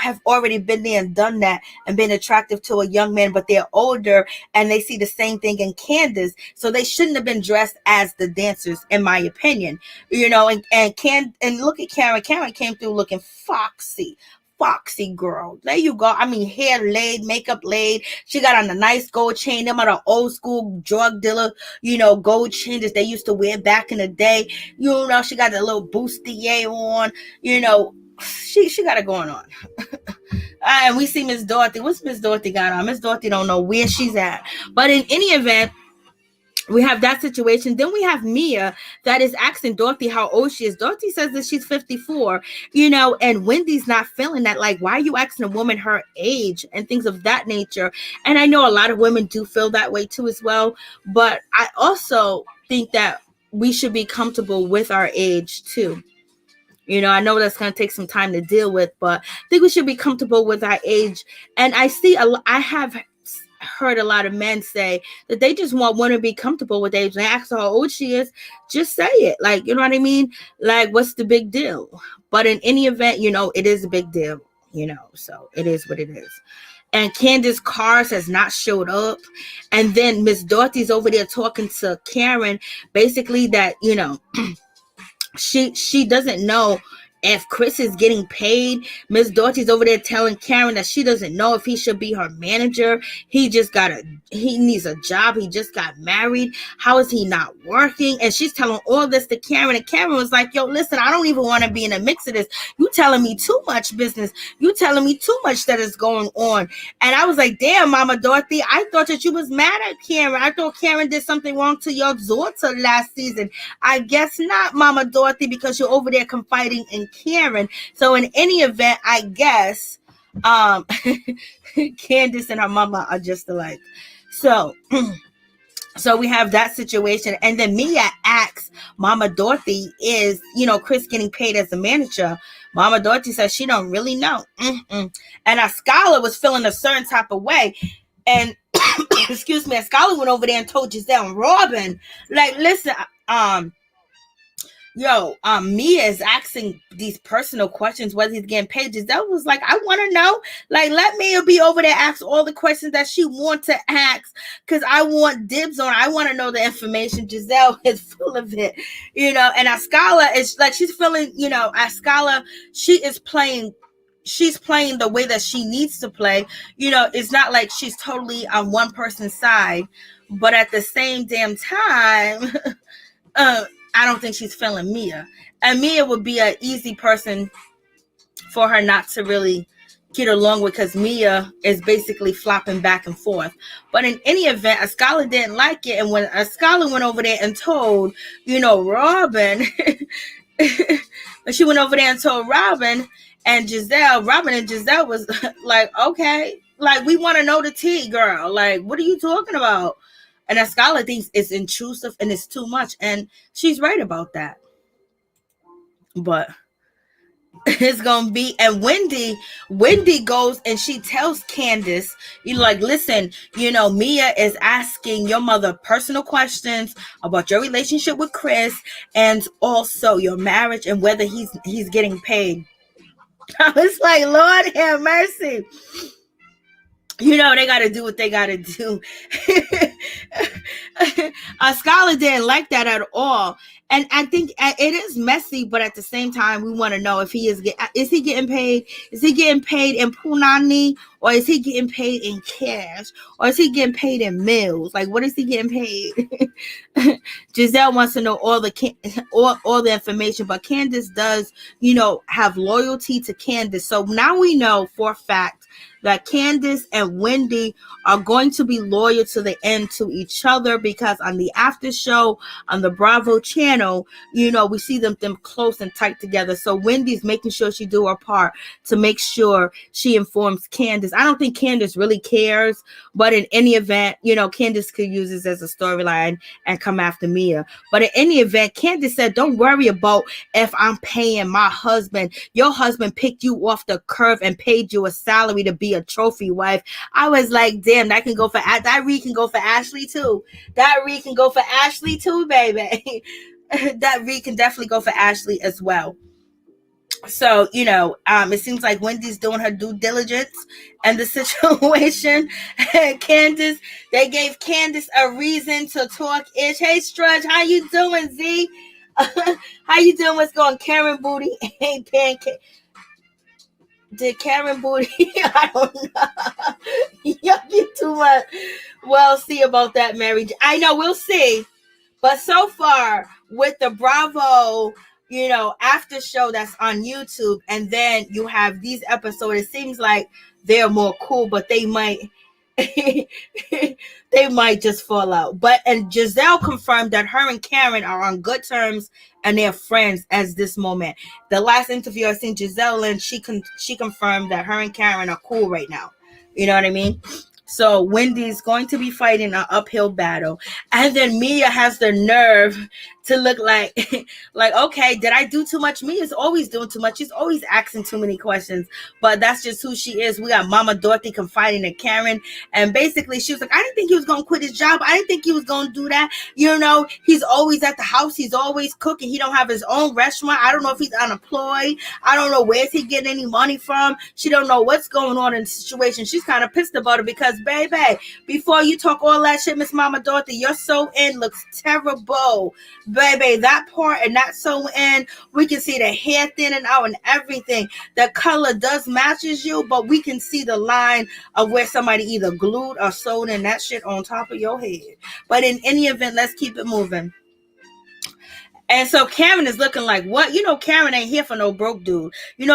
have already been there and done that and been attractive to a young man, but they're older and they see the same thing in Candice. So they shouldn't have been dressed as the dancers, in my opinion, and look at Karen. Karen came through looking foxy girl. There you go. I mean, hair laid, makeup laid. She got on a nice gold chain. Them are the old school drug dealer, gold chain that they used to wear back in the day. She got a little bustier on. She got it going on. And we see Miss Dorothy. What's Miss Dorothy got on? Miss Dorothy don't know where she's at. But in any event, we have that situation. Then we have Mia that is asking Dorothy how old she is. Dorothy says that she's 54, and Wendy's not feeling that. Like, why are you asking a woman her age and things of that nature? And I know a lot of women do feel that way too as well. But I also think that we should be comfortable with our age too. I know that's going to take some time to deal with, but I think we should be comfortable with our age. And I have heard a lot of men say that they just want women to be comfortable with age. They ask her how old she is, just say it. Like, you know what I mean? Like, what's the big deal? But in any event, it is a big deal, so it is what it is. And Candice cars has not showed up. And then Miss Dorothy's over there talking to Karen, basically that, she doesn't know if Chris is getting paid. Miss Dorothy's over there telling Karen that she doesn't know if he should be her manager. He needs a job. He just got married. How is he not working? And she's telling all this to Karen. And Karen was like, yo, listen, I don't even want to be in the mix of this. You telling me too much business. You telling me too much that is going on. And I was like, damn, Mama Dorothy, I thought that you was mad at Karen. I thought Karen did something wrong to your daughter last season. I guess not, Mama Dorothy, because you're over there confiding in Karen. So in any event, I guess Candice and her mama are just alike. So we have that situation. And then Mia asks Mama Dorothy, is Chris getting paid as a manager? Mama Dorothy says she don't really know. And a scholar was feeling a certain type of way. And excuse me, and Skylar went over there and told Gizelle and Robyn, like, listen, Mia is asking these personal questions whether he's getting paid. Giselle was like, I want to know. Like, let Mia be over there, ask all the questions that she wants to ask, because I want dibs on. I want to know the information. Giselle is full of it, and Ascala is like, she's feeling, Ascala, she's playing the way that she needs to play. It's not like she's totally on one person's side, but at the same damn time, I don't think she's feeling Mia. And Mia would be an easy person for her not to really get along with, because Mia is basically flopping back and forth. But in any event, Ascala didn't like it. And when Ascala went over there and told, Robyn, when she went over there and told Robyn and Giselle was like, okay, like, we want to know the tea, girl. Like, what are you talking about? And Ascala thinks it's intrusive and it's too much. And she's right about that. But it's going to be, and Wendy goes and she tells Candice, like, listen, Mia is asking your mother personal questions about your relationship with Chris and also your marriage and whether he's getting paid. I was like, Lord have mercy. They got to do what they got to do. Skylar didn't like that at all. And I think it is messy, but at the same time, we want to know if he is he getting paid? Is he getting paid in punani, or is he getting paid in cash, or is he getting paid in meals? Like, what is he getting paid? Giselle wants to know all the information, but Candice does, have loyalty to Candice. So now we know for a fact that Candice and Wendy are going to be loyal to the end to each other, because on the after show on the Bravo channel, we see them close and tight together. So Wendy's making sure she do her part to make sure she informs Candice. I don't think Candice really cares, but in any event, Candice could use this as a storyline and come after Mia. But in any event, Candice said, don't worry about if I'm paying my husband. Your husband picked you off the curve and paid you a salary to be a trophy wife. I was like, damn, that can go for that read can go for Ashley too. That read can go for Ashley too, baby. That read can definitely go for Ashley as well. So, it seems like Wendy's doing her due diligence and the situation. Candice, they gave Candice a reason to talk ish. Hey, Strudge, how you doing, Z? How you doing? What's going? Karen Booty ain't pancake. Did Karen Booty? I don't know. You too much. Well, see about that, Mary. I know, we'll see. But so far, with the Bravo, after show that's on YouTube, and then you have these episodes, it seems like they're more cool, but they might they might just fall out. And Giselle confirmed that her and Karen are on good terms and they're friends as this moment. The last interview I seen Giselle, and she confirmed that her and Karen are cool right now. You know what I mean? So Wendy's going to be fighting an uphill battle. And then Mia has the nerve to look like, okay, did I do too much? Mia's always doing too much. She's always asking too many questions. But that's just who she is. We got Mama Dorothy confiding in Karen. And basically, she was like, I didn't think he was going to quit his job. I didn't think he was going to do that. He's always at the house. He's always cooking. He don't have his own restaurant. I don't know if he's unemployed. I don't know where's he getting any money from. She don't know what's going on in the situation. She's kind of pissed about it because, baby, before you talk all that shit, Miss Mama Dorothy, your sew-in looks terrible. Baby, that part and that sew-in, we can see the hair thinning out and everything. The color does matches you, but we can see the line of where somebody either glued or sewed in that shit on top of your head. But in any event, let's keep it moving. And so Karen is looking like, what? Karen ain't here for no broke dude.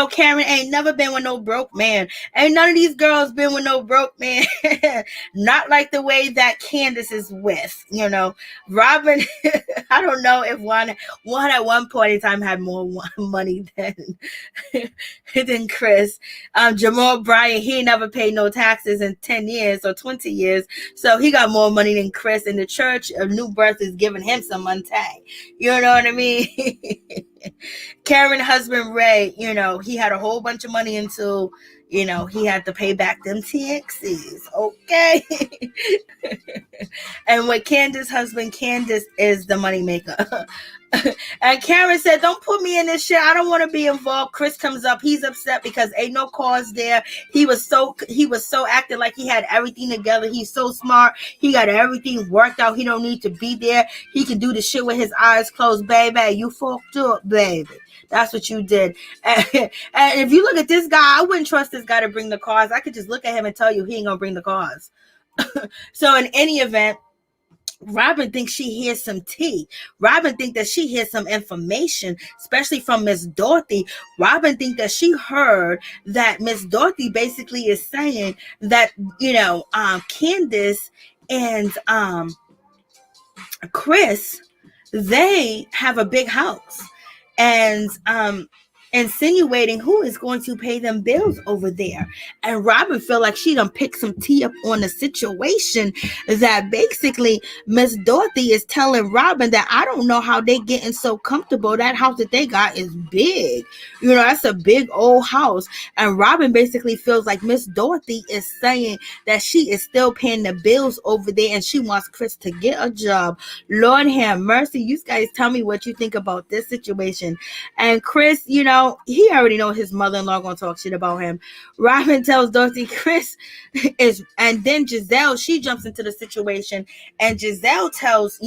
Karen ain't never been with no broke man. Ain't none of these girls been with no broke man. Not like the way that Candice is with. Robyn, I don't know if one at one point in time had more money than Chris. Jamal Bryant, he never paid no taxes in 10 years or 20 years. So he got more money than Chris. And the Church of New Birth is giving him some money. You know what I mean? Karen husband Ray, he had a whole bunch of money into You know, he had to pay back them TXCs. Okay. And with Candace's husband, Candice is the moneymaker. And Karen said, don't put me in this shit. I don't want to be involved. Chris comes up. He's upset because ain't no cause there. He was so acting like he had everything together. He's so smart. He got everything worked out. He don't need to be there. He can do the shit with his eyes closed. Baby, you fucked up, baby. That's what you did. And if you look at this guy, I wouldn't trust this guy to bring the cars. I could just look at him and tell you he ain't gonna bring the cars. So in any event, Robyn thinks she hears some tea. Robyn thinks that she hears some information, especially from Miss Dorothy. Robyn thinks that she heard that Miss Dorothy basically is saying that, Candice and Chris, they have a big house, and insinuating who is going to pay them bills over there. And Robyn feel like she done picked some tea up on the situation, that basically Miss Dorothy is telling Robyn that I don't know how they getting so comfortable. That house that they got is big. That's a big old house. And Robyn basically feels like Miss Dorothy is saying that she is still paying the bills over there and she wants Chris to get a job. Lord have mercy. You guys tell me what you think about this situation. And Chris, he already know his mother-in-law gonna talk shit about him. Robyn tells Dorothy Chris is, and then Giselle, she jumps into the situation, and Giselle tells,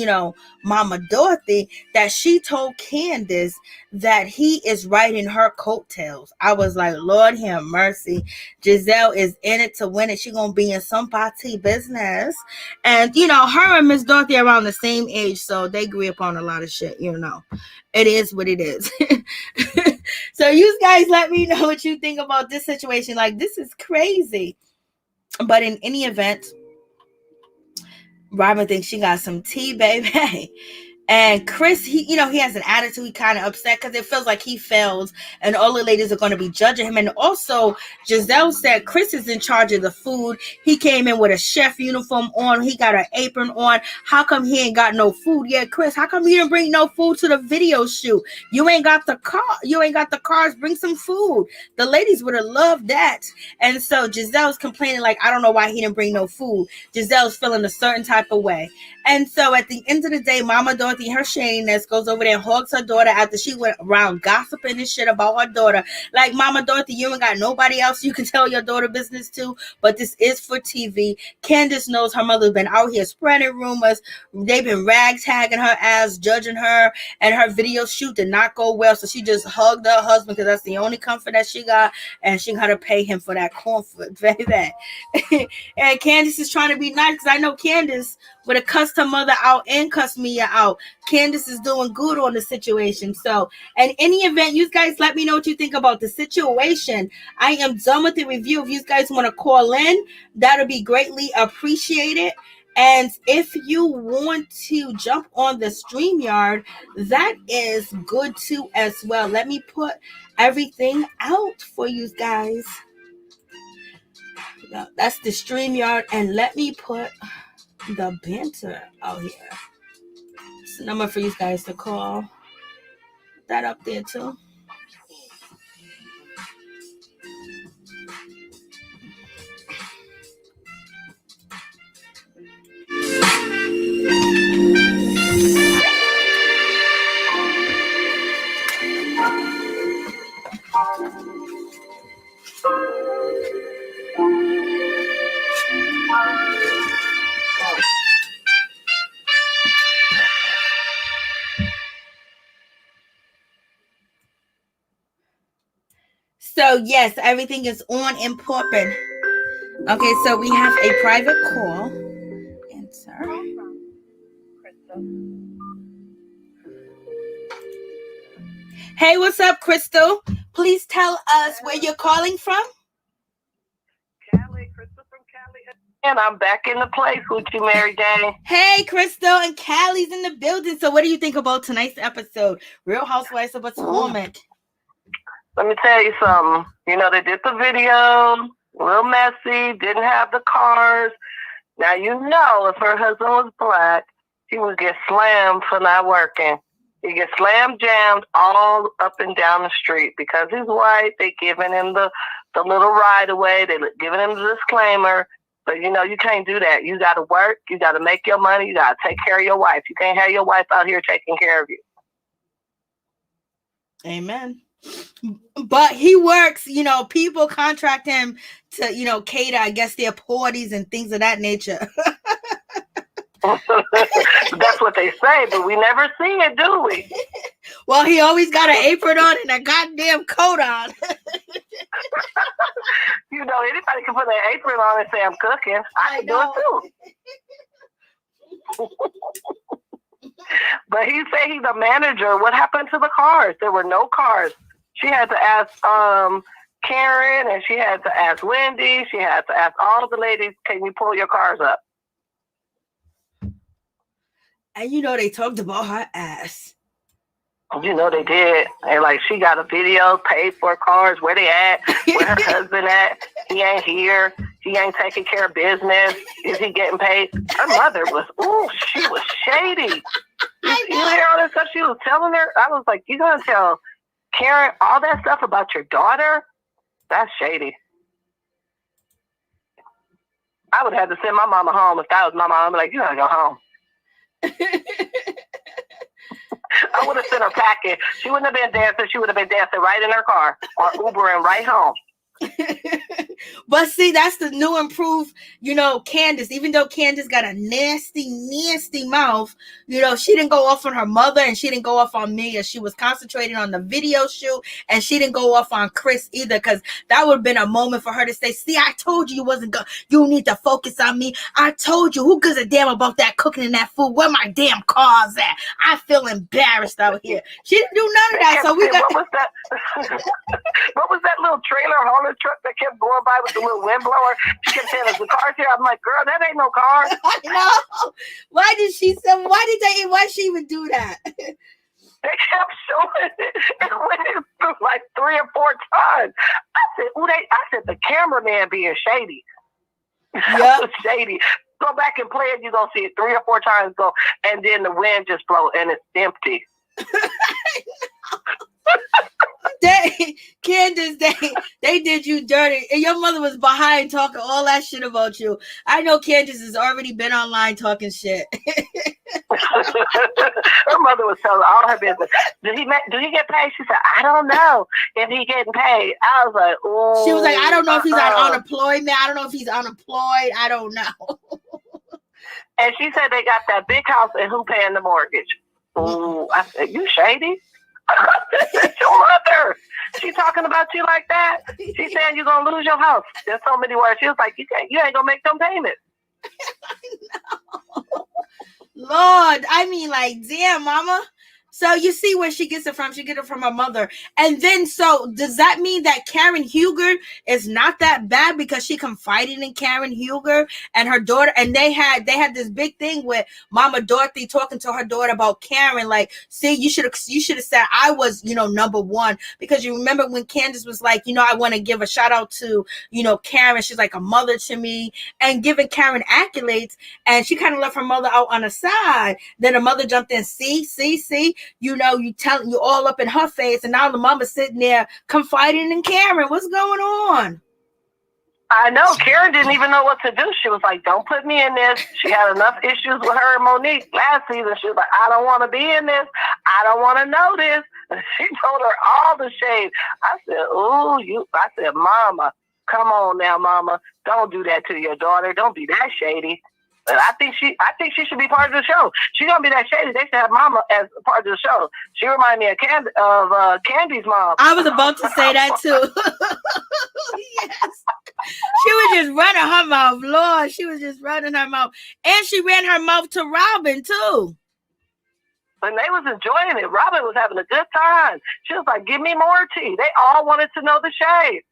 Mama Dorothy that she told Candice that he is riding her coattails. I was like, Lord have mercy. Giselle is in it to win it. She gonna be in some party business. And, her and Miss Dorothy are around the same age, so they agree upon a lot of shit, It is what it is. So you guys let me know what you think about this situation. Like, this is crazy. But in any event, Robyn thinks she got some tea, baby. And Chris, he has an attitude. He kind of upset because it feels like he fails and all the ladies are going to be judging him. And also, Giselle said Chris is in charge of the food. He came in with a chef uniform on. He got an apron on. How come he ain't got no food? Yeah, Chris, how come you didn't bring no food to the video shoot? You ain't got the car. You ain't got the cars. Bring some food. The ladies would have loved that. And so Giselle's complaining like, I don't know why he didn't bring no food. Giselle's feeling a certain type of way. And so at the end of the day, Mama Dorothy, her shadiness, goes over there and hugs her daughter after she went around gossiping and shit about her daughter. Like, Mama Dorothy, you ain't got nobody else you can tell your daughter business to, but this is for TV. Candice knows her mother's been out here spreading rumors. They've been ragtagging her ass, judging her, and her video shoot did not go well, so she just hugged her husband because that's the only comfort that she got, and she got to pay him for that comfort, baby. And Candice is trying to be nice because I know Candice would have cussed her mother out and cussed Mia out. Candice is doing good on the situation. So, in any event, you guys let me know what you think about the situation. I am done with the review. If you guys want to call in, that'll be greatly appreciated. And if you want to jump on the StreamYard, that is good too as well. Let me put everything out for you guys. That's the StreamYard, and let me put the banter out here. It's a number for you guys to call. That up there too. So yes, everything is on and popping. Okay, so we have a private call. Answer. Hey, what's up, Crystal? Please tell us where you're calling from. Cali, Crystal from Cali. And I'm back in the place with you, Mary Jane. Hey, Crystal, and Callie's in the building. So what do you think about tonight's episode? Real Housewives of Potomac. Let me tell you something. They did the video, a little messy, didn't have the cars. Now, if her husband was black, he would get slammed for not working. He gets slam jammed all up and down the street because he's white. They giving him the little right away. They giving him the disclaimer. But you know, you can't do that. You got to work. You got to make your money. You got to take care of your wife. You can't have your wife out here taking care of you. Amen. But he works, you know, people contract him to, you know, cater, I guess, their parties and things of that nature. That's what they say, but we never see it, do we? Well, he always got an apron on and a goddamn coat on. You know, anybody can put an apron on and say, I'm cooking. I can do it too. But he said he's a manager. What happened to the cars? There were no cars. She had to ask Karen, and she had to ask Wendy. She had to ask all the ladies, can you pull your cars up? And you know, they talked about her ass. You know they did. And like, she got a video, paid for cars. Where they at? Where her husband at? He ain't here. He ain't taking care of business. Is he getting paid? Her mother was, she was shady. You hear all that stuff she was telling her? I was like, you gonna tell Karen all that stuff about your daughter? That's shady. I would have to send my mama home if that was my mom. I'd be like, you gotta go home. I would have sent her packing. She wouldn't have been dancing. She would have been dancing right in her car or Ubering right home. But see, that's the new improved, you know, Candice. Even though Candice got a nasty mouth, you know, she didn't go off on her mother and she didn't go off on Mia. She was concentrating on the video shoot and she didn't go off on Chris either, because that would have been a moment for her to say, see, I told you wasn't good. You need to focus on me. I told you. Who gives a damn about that cooking and that food? Where my damn car's at? I feel embarrassed out here. She didn't do none of that. So we got... What was that? What was that little trailer hauler truck that kept going by with the little wind blower? She kept saying, "Is the car's here?" I'm like, "Girl, that ain't no car." I know. Why did she even do that? They kept showing it. It went through like 3 or 4 times. I said, the cameraman being shady. Yeah, shady. Go back and play it. You're gonna see it 3 or 4 times go, and then the wind just blow and it's empty. Candace, they did you dirty, and your mother was behind talking all that shit about you. I know Candace has already been online talking shit. Her mother was telling all her business. Do he get paid? She said, I don't know if he getting paid. I was like, oh. She was like, I don't know if he's on unemployment. I don't know if he's unemployed. I don't know. And she said they got that big house and who paying the mortgage? Ooh, I said, you shady? It's your mother. She talking about you like that? She saying you're gonna lose your house. There's so many words. She was like, you ain't gonna make them payments. Lord, I mean, like, damn, mama. So you see where she gets it from. She gets it from her mother. And then, so does that mean that Karen Huger is not that bad because she confided in Karen Huger and her daughter? And they had this big thing with Mama Dorothy talking to her daughter about Karen. Like, see, you should have said I was, you know, number one, because you remember when Candice was like, you know, I want to give a shout out to, you know, Karen. She's like a mother to me, and giving Karen accolades. And she kind of left her mother out on the side. Then her mother jumped in. See. You know, you all up in her face, and now the mama's sitting there confiding in Karen. What's going on? I know. Karen didn't even know what to do. She was like, don't put me in this. She had enough issues with her and Monique last season. She was like, I don't want to be in this. I don't want to know this. And she told her all the shade. I said, I said, Mama, come on now, Mama. Don't do that to your daughter. Don't be that shady. But I think she should be part of the show. She's gonna be that shady. They should have Mama as part of the show. She reminded me of Candy's mom. I was about to say that too. Yes, she was just running her mouth, Lord. She was just running her mouth, and she ran her mouth to Robyn too. And they was enjoying it. Robyn was having a good time. She was like, "Give me more tea." They all wanted to know the shade.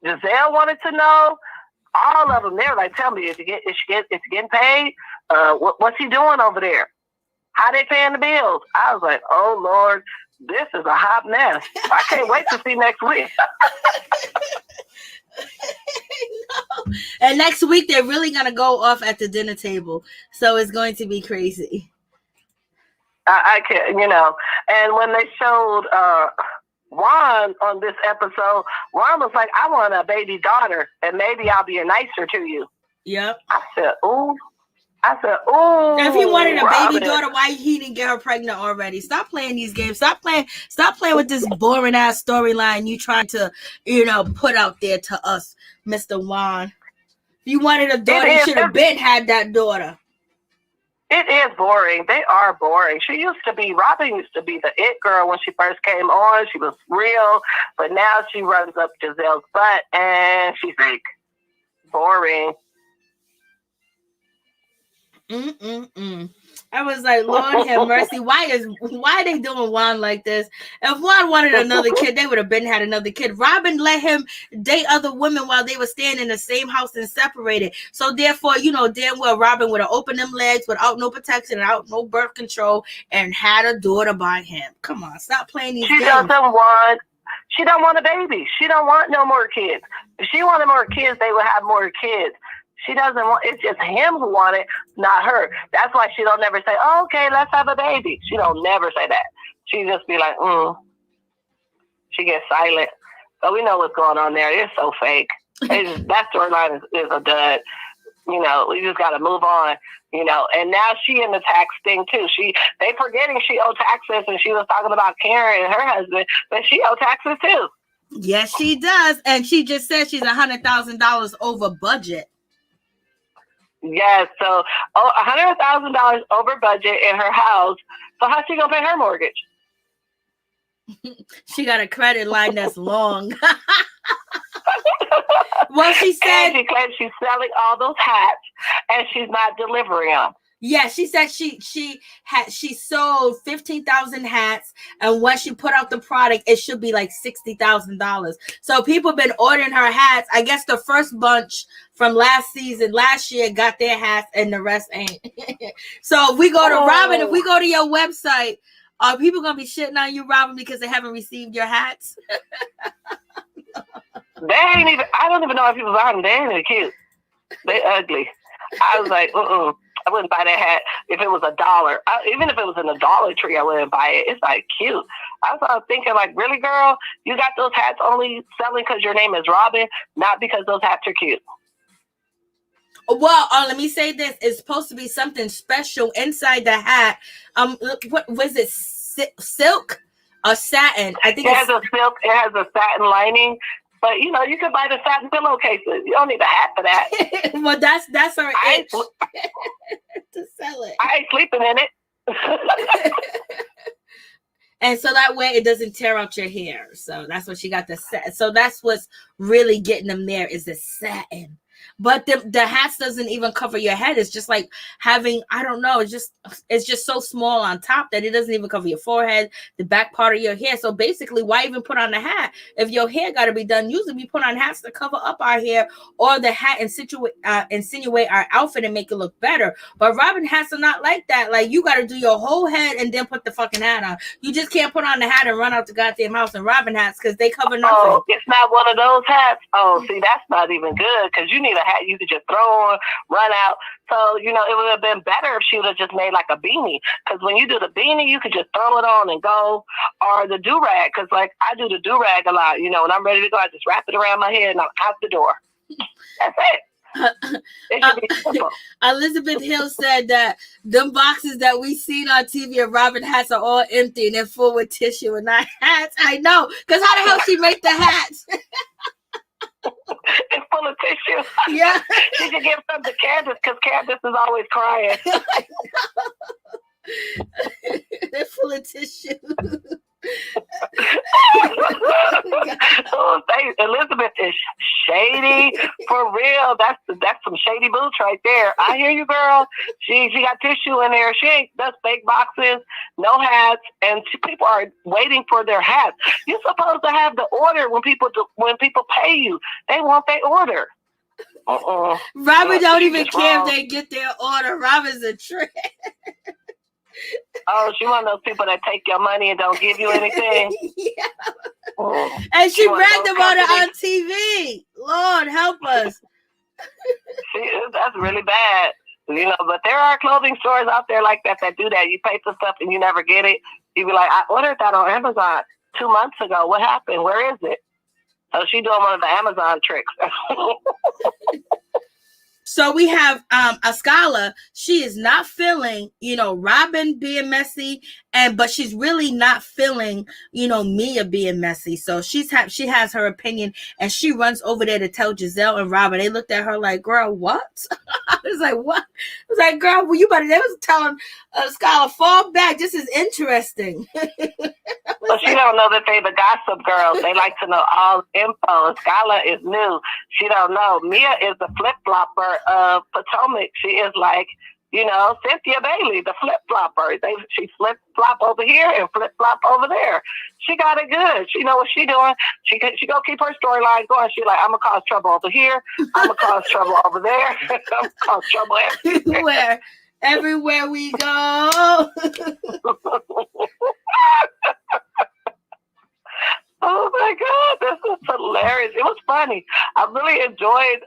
Giselle wanted to know. All of them, they're like, tell me, is he getting paid? What's he doing over there? How they paying the bills? I was like, oh, Lord, this is a hot mess. I can't wait to see next week. No. And next week, they're really going to go off at the dinner table. So it's going to be crazy. I can't, And when they showed Juan on this episode, Juan was like, I want a baby daughter, and maybe I'll be nicer to you. Yep. I said, ooh. If he wanted a Robyn. baby daughter, why he didn't get her pregnant already? Stop playing these games. Stop playing with this boring ass storyline you trying to, put out there to us, Mr. Juan. If you wanted a daughter, you should have had that daughter. It is boring. They are boring. Robyn used to be the it girl when she first came on. She was real, but now she runs up Gizelle's butt and she's fake. Boring. I was like, Lord have mercy. Why are they doing Juan like this? If Juan wanted another kid, they would have had another kid. Robyn let him date other women while they were staying in the same house and separated. So therefore, damn well Robyn would have opened them legs without no protection, without no birth control, and had a daughter by him. Come on, stop playing these games. She don't want a baby. She don't want no more kids. If she wanted more kids, they would have more kids. She doesn't want, it's just him who want it, not her. That's why she don't never say, oh, okay, let's have a baby. She don't never say that. She just be like, She gets silent. So we know what's going on there. It's so fake. That storyline is a dud. We just got to move on, and now she in the tax thing too. They forgetting she owed taxes, and she was talking about Karen and her husband, but she owed taxes too. Yes, she does. And she just said she's $100,000 over budget. Yes, so $100,000 over budget in her house. So how's she gonna pay her mortgage? She got a credit line that's long. Well, she said she claims she's selling all those hats and she's not delivering them. Yeah, she said she sold 15,000 hats, and when she put out the product, it should be like $60,000. So people have been ordering her hats. I guess the first bunch from last year got their hats, and the rest ain't. So if we go to Robyn, if we go to your website, are people gonna be shitting on you, Robyn, because they haven't received your hats? They ain't even. I don't even know if people buy them. They ain't even cute. They ugly. I was like, I wouldn't buy that hat if it was $1. Even if it was in a Dollar Tree, I wouldn't buy it. It's like cute. I was thinking, like, really, girl? You got those hats only selling because your name is Robyn, not because those hats are cute. Well, let me say this: it's supposed to be something special inside the hat. What was it? Silk or satin? I think it has a silk. It has a satin lining. But you can buy the satin pillowcases. You don't need a hat for that. Well, that's her itch to sell it. I ain't sleeping in it. And so that way it doesn't tear out your hair. So that's what she got the satin. So that's what's really getting them there is the satin. But the hats doesn't even cover your head. It's just like having, I don't know, it's just so small on top that it doesn't even cover your forehead, the back part of your hair. So basically, why even put on a hat? If your hair got to be done, usually we put on hats to cover up our hair, or the hat insinuate our outfit and make it look better. But Robyn hats are not like that. Like, you got to do your whole head and then put the fucking hat on. You just can't put on the hat and run out the goddamn house in Robyn hats because they cover nothing. Oh, it's not one of those hats. Oh, see, that's not even good because you need a hat you could just throw on, run out. So, it would have been better if she would have just made like a beanie. Because when you do the beanie, you could just throw it on and go. Or the do-rag, because like I do the do-rag a lot. When I'm ready to go, I just wrap it around my head and I'm out the door. That's it. It should be simple. Elizabeth Hill said that them boxes that we seen on TV of Robyn hats are all empty and they're full with tissue and not hats. I know, because how the hell she make the hats? It's full of tissue. Yeah. She should give some to Candice because Candice is always crying. They're full of tissue. Oh, Elizabeth is shady for real. That's some shady boots right there. I hear you, girl. She got tissue in there. She ain't that's fake boxes, no hats, and people are waiting for their hats. You're supposed to have the order when people pay you. They want their order. Robyn don't even care if they get their order. Robyn's a trick. Oh, she one of those people that take your money and don't give you anything. Yeah. And she bragged about it on TV. Lord help us. That's really bad. But there are clothing stores out there like that do that. You pay for stuff and you never get it. You be like, I ordered that on Amazon 2 months ago. What happened? Where is it? So she doing one of the Amazon tricks. So we have a scholar. She is not feeling, Robyn being messy, but she's really not feeling, Mia being messy. So she has her opinion, and she runs over there to tell Giselle and Robyn. They looked at her like, "Girl, what?" I was like, "What?" I was like, "Girl, well, you better." They was telling scholar, "Fall back. This is interesting." But she don't know that they the gossip girls. They like to know all the info. Skylar is new. She don't know. Mia is the flip-flopper of Potomac. She is like, Cynthia Bailey, the flip-flopper. She flip-flop over here and flip-flop over there. She got it good. She know what she doing. She go keep her storyline going. She like, I'm going to cause trouble over here. I'm going to cause trouble over there. I'm going to cause trouble everywhere. Everywhere we go. Oh my God, this was hilarious. It was funny. I really enjoyed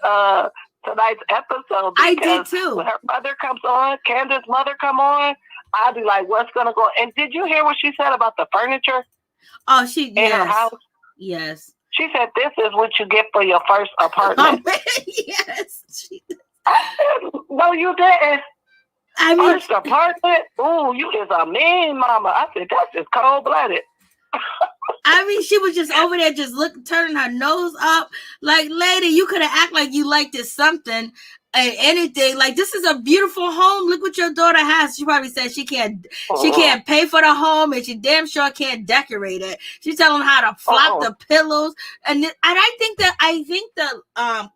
tonight's episode. I did too. When her mother comes on, Candace's mother come on, I'll be like, what's gonna go? And did you hear what she said about the furniture? Oh, in her house? Yes. She said, this is what you get for your first apartment. Yes. I said, no, you didn't. I mean, first apartment? Ooh, you is a mean mama. I said, that's just cold-blooded. I mean, she was just over there, just turning her nose up. Like, lady, you could have act like you liked this something and anything. Like, this is a beautiful home. Look what your daughter has. She probably said she can't pay for the home, and she damn sure can't decorate it. She's telling how to flop the pillows, and I think the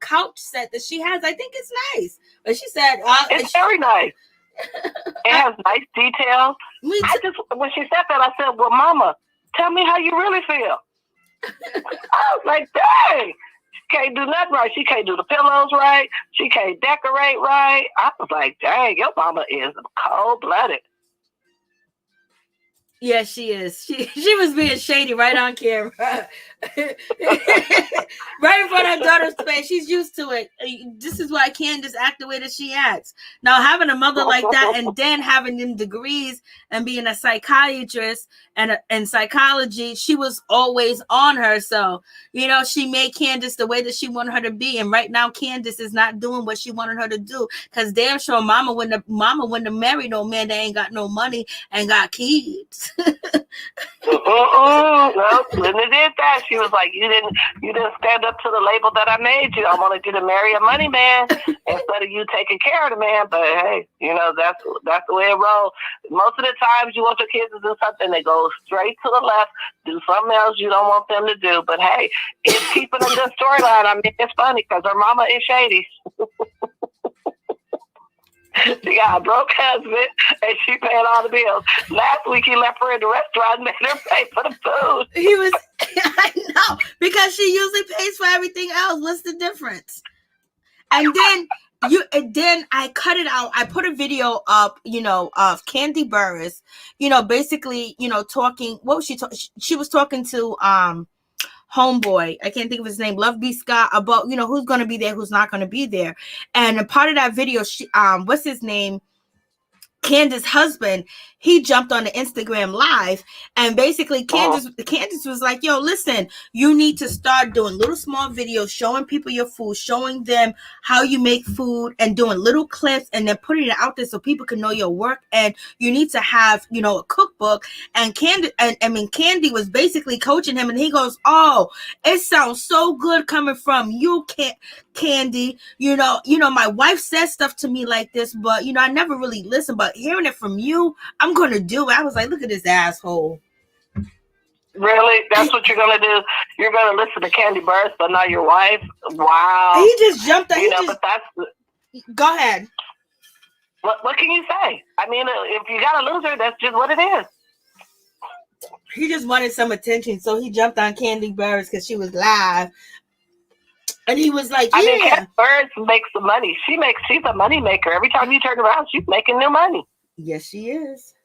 couch set that she has, I think it's nice. But she said it's very nice. It has nice details. When she said that, I said, well, Mama, tell me how you really feel. I was like, dang, she can't do nothing right. She can't do the pillows right. She can't decorate right. I was like, dang, your mama is cold-blooded. Yeah, she is. She was being shady right on camera. Right in front of her daughter's face. She's used to it. This is why Candice acts the way that she acts. Now, having a mother like that and then having them degrees and being a psychiatrist and psychology, she was always on her. So, she made Candice the way that she wanted her to be. And right now, Candice is not doing what she wanted her to do. Because damn sure mama wouldn't have married no man that ain't got no money and got kids. No, Linda did that. She was like, you didn't stand up to the label that I made you. I wanted you to marry a money man instead of you taking care of the man. But hey, that's the way it rolls. Most of the times you want your kids to do something, they go straight to the left, do something else you don't want them to do. But hey, it's keeping a good storyline. I mean, it's funny because her mama is shady. She got a broke husband and she paying all the bills. Last week he left her in the restaurant and made her pay for the food. I know, because she usually pays for everything else. What's the difference? And then I cut it out. I put a video up, of Kandi Burruss, basically, talking. What was she talking? She was talking to homeboy, I can't think of his name, Love B. Scott, about who's going to be there, who's not going to be there. And a part of that video, she what's his name, Candace's husband, he jumped on the Instagram live, and basically Candice was like, yo, listen, you need to start doing little small videos showing people your food, showing them how you make food, and doing little clips and then putting it out there so people can know your work. And you need to have, a cookbook. And Kandi was basically coaching him, and he goes, oh, it sounds so good coming from you, Kandi. My wife says stuff to me like this, but I never really listen, but hearing it from you, I'm gonna do it. I was like, look at this asshole. Really? That's what you're gonna do? You're gonna listen to Kandi Burruss, but not your wife? Wow. He just jumped on. But that's. Go ahead. What can you say? I mean, if you got a loser, that's just what it is. He just wanted some attention, so he jumped on Kandi Burruss because she was live. And he was like, yeah. I mean, Candice Burruss makes the money. She's a money maker. Every time you turn around, she's making new money. Yes, she is.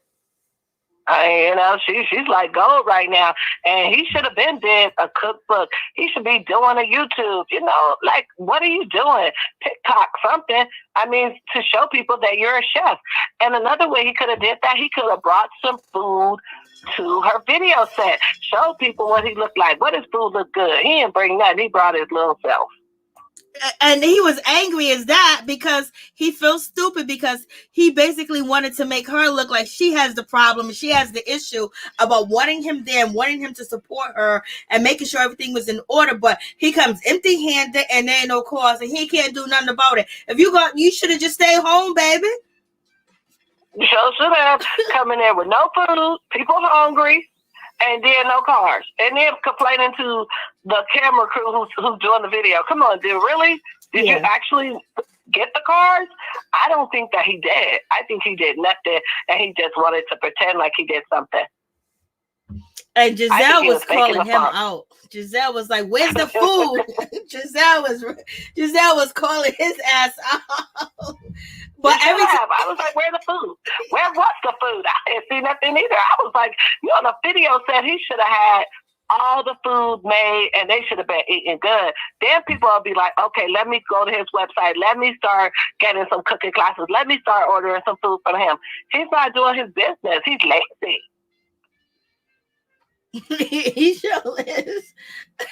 She's like gold right now, and he should have been did a cookbook. He should be doing a YouTube. Like, what are you doing? TikTok, something. To show people that you're a chef. And another way he could have did that, he could have brought some food to her video set, show people what he looked like. What his food look good? He didn't bring nothing. He brought his little self. And he was angry as that because he feels stupid because he basically wanted to make her look like she has the problem. She has the issue about wanting him there and wanting him to support her and making sure everything was in order. But he comes empty-handed and there ain't no cause and he can't do nothing about it. If you should have just stayed home, baby. You should have come in there with no food, people hungry, and then no cars. And then complaining to the camera crew who's doing the video. Come on, dude, really? Did you actually get the cars? I don't think that he did. I think he did nothing, and he just wanted to pretend like he did something. And Giselle was calling him out. Giselle was like, "Where's the food?" Giselle was calling his ass out. But I was like, "Where's the food? Where was the food? I didn't see nothing either." I was like, the video said he should have had all the food made and they should have been eating good. Then people will be like, okay, let me go to his website. Let me start getting some cooking classes. Let me start ordering some food from him. He's not doing his business. He's lazy. He sure is.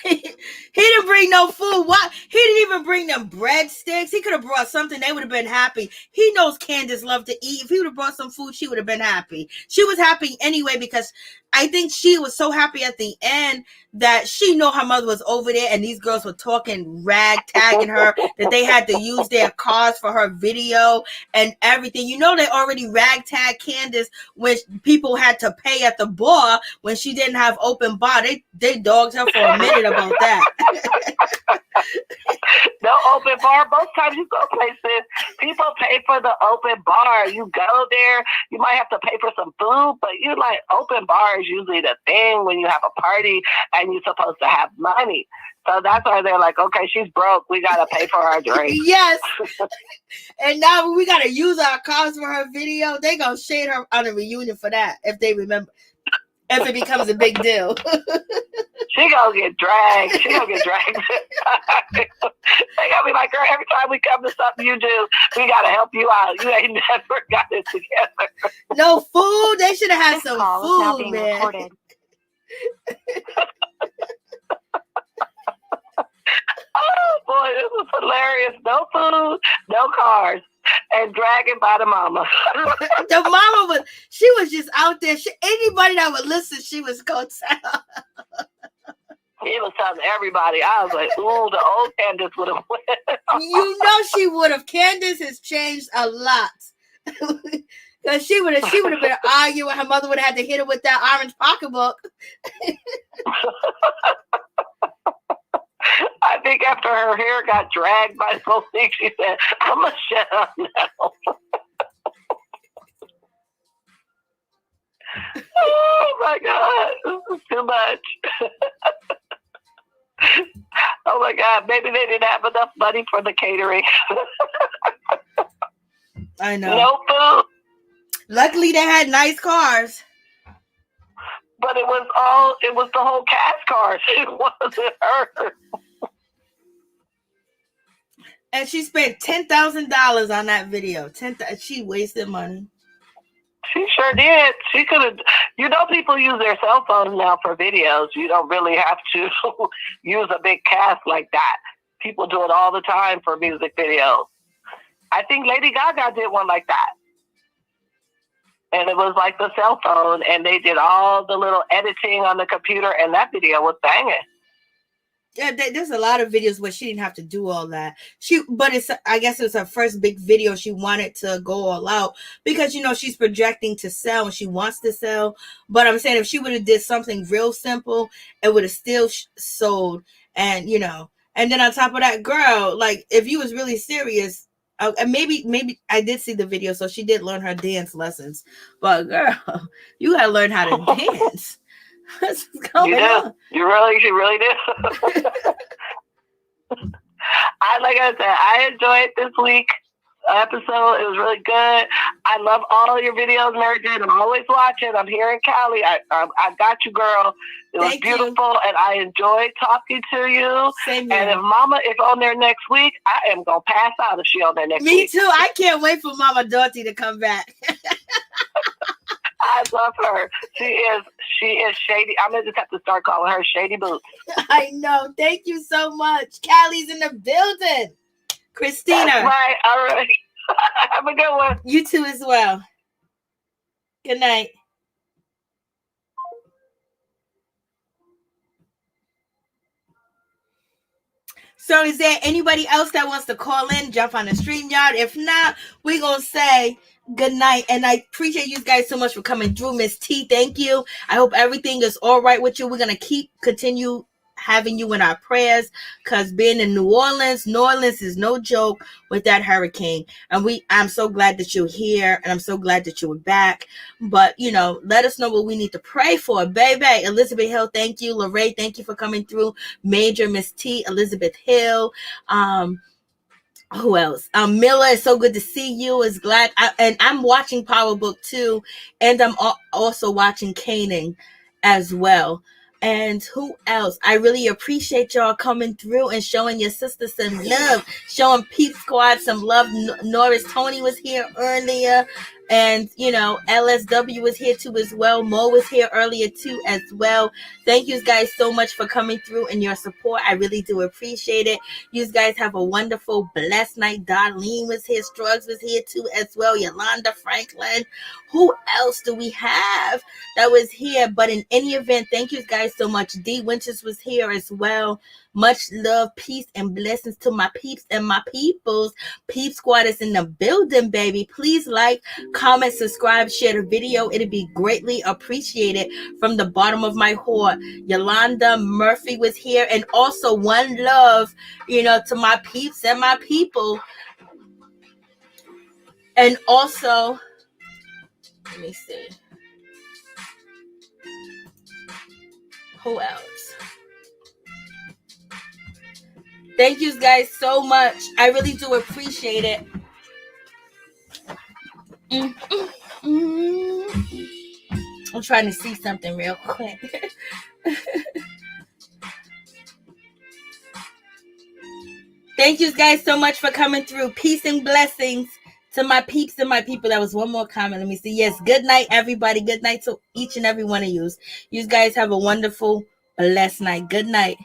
He didn't bring no food. Why? He didn't even bring them breadsticks. He could have brought something. They would have been happy. He knows Candice loved to eat. If he would have brought some food, she would have been happy. She was happy anyway because I think she was so happy at the end that she knew her mother was over there and these girls were talking ragtagging her that they had to use their cars for her video and everything. They already ragtag Candice when people had to pay at the bar when she didn't have open bar. They dogged her for a minute about that. No open bar. Most times you go places, people pay for the open bar. You go there, you might have to pay for some food, but you like open bar is usually the thing when you have a party and you're supposed to have money. So that's why they're like, okay, she's broke. We got to pay for our drink. Yes. And now we got to use our cars for her video. They going to shade her on a reunion for that if they remember. If it becomes a big deal. She gonna get dragged. They gonna be like, girl, every time we come to something you do, we gotta help you out. You ain't never got it together. No food? They should have had some food, man. Oh boy, this was hilarious. No food, no cars. And dragging by the mama. The mama she was just out there. Anybody that would listen, she was going to tell. He was telling everybody. I was like, ooh, the old Candice would have won. She would have. Candice has changed a lot. Because she would have been arguing. Her mother would have had to hit her with that orange pocketbook. I think after her hair got dragged by Monique, she said, I'm going to shut up now. Oh, my God. This is too much. Oh, my God. Maybe they didn't have enough money for the catering. I know. No food. Luckily, they had nice cars. But it was the whole cast cars. It wasn't her. And she spent $10,000 on that video. She wasted money. She sure did. She could have. People use their cell phones now for videos. You don't really have to use a big cast like that. People do it all the time for music videos. I think Lady Gaga did one like that. And it was like the cell phone, and they did all the little editing on the computer, and that video was banging. Yeah, there's a lot of videos where she didn't have to do all that. I guess it was her first big video. She wanted to go all out because, she's projecting to sell and she wants to sell. But I'm saying if she would have did something real simple, it would have still sold. And, and then on top of that, girl, like if you was really serious, and maybe I did see the video, so she did learn her dance lessons. But girl, you gotta learn how to dance. What's going on? You really did. Like I said, I enjoyed this week. episode. It was really good. I love all your videos, Mary Jane. I'm always watching. I'm here in Cali. I got you, girl. It was beautiful, and I enjoyed talking to you. Same here. And if Mama is on there next week, I am going to pass out if she on there next week. Me too. I can't wait for Mama Dorothy to come back. I love her. She is shady. I'm going to just have to start calling her Shady Boots. I know. Thank you so much. Callie's in the building. Christina. That's right. All right. Have a good one. You too as well. Good night. So is there anybody else that wants to call in, jump on the StreamYard? If not, we're going to say good night. And I appreciate you guys so much for coming through. Miss T, thank you. I hope everything is all right with you. We're going to continue having you in our prayers, because being in New Orleans is no joke with that hurricane. And I'm so glad that you're here, and I'm so glad that you were back. But let us know what we need to pray for, baby. Elizabeth Hill, thank you. Lorraine, thank you for coming through. Major, Miss T, Elizabeth Hill, who else? Miller, it's so good to see you. Is glad, and I'm watching Power Book 2, and I'm also watching Caning as well. And who else? I really appreciate y'all coming through and showing your sister some love, showing Peep Squad some love. Norris Tony was here earlier, and LSW was here too as well. Mo was here earlier too as well. Thank you guys so much for coming through and your support. I really do appreciate it. You guys have a wonderful, blessed night. Darlene was here. Struggs was here too as well. Yolanda Franklin. Who else do we have that was here? But in any event, thank you guys so much. D Winters was here as well. Much love, peace, and blessings to my peeps and my peoples. Peep Squad is in the building, baby. Please like, comment, subscribe, share the video. It'd be greatly appreciated from the bottom of my heart. Yolanda Murphy was here. And also one love, to my peeps and my people. And also, let me see. Who else? Thank you guys so much. I really do appreciate it. I'm trying to see something real quick. Thank you guys so much for coming through. Peace and blessings to my peeps and my people. That was one more comment. Let me see. Yes, good night, everybody. Good night to each and every one of you. You guys have a wonderful, blessed night. Good night.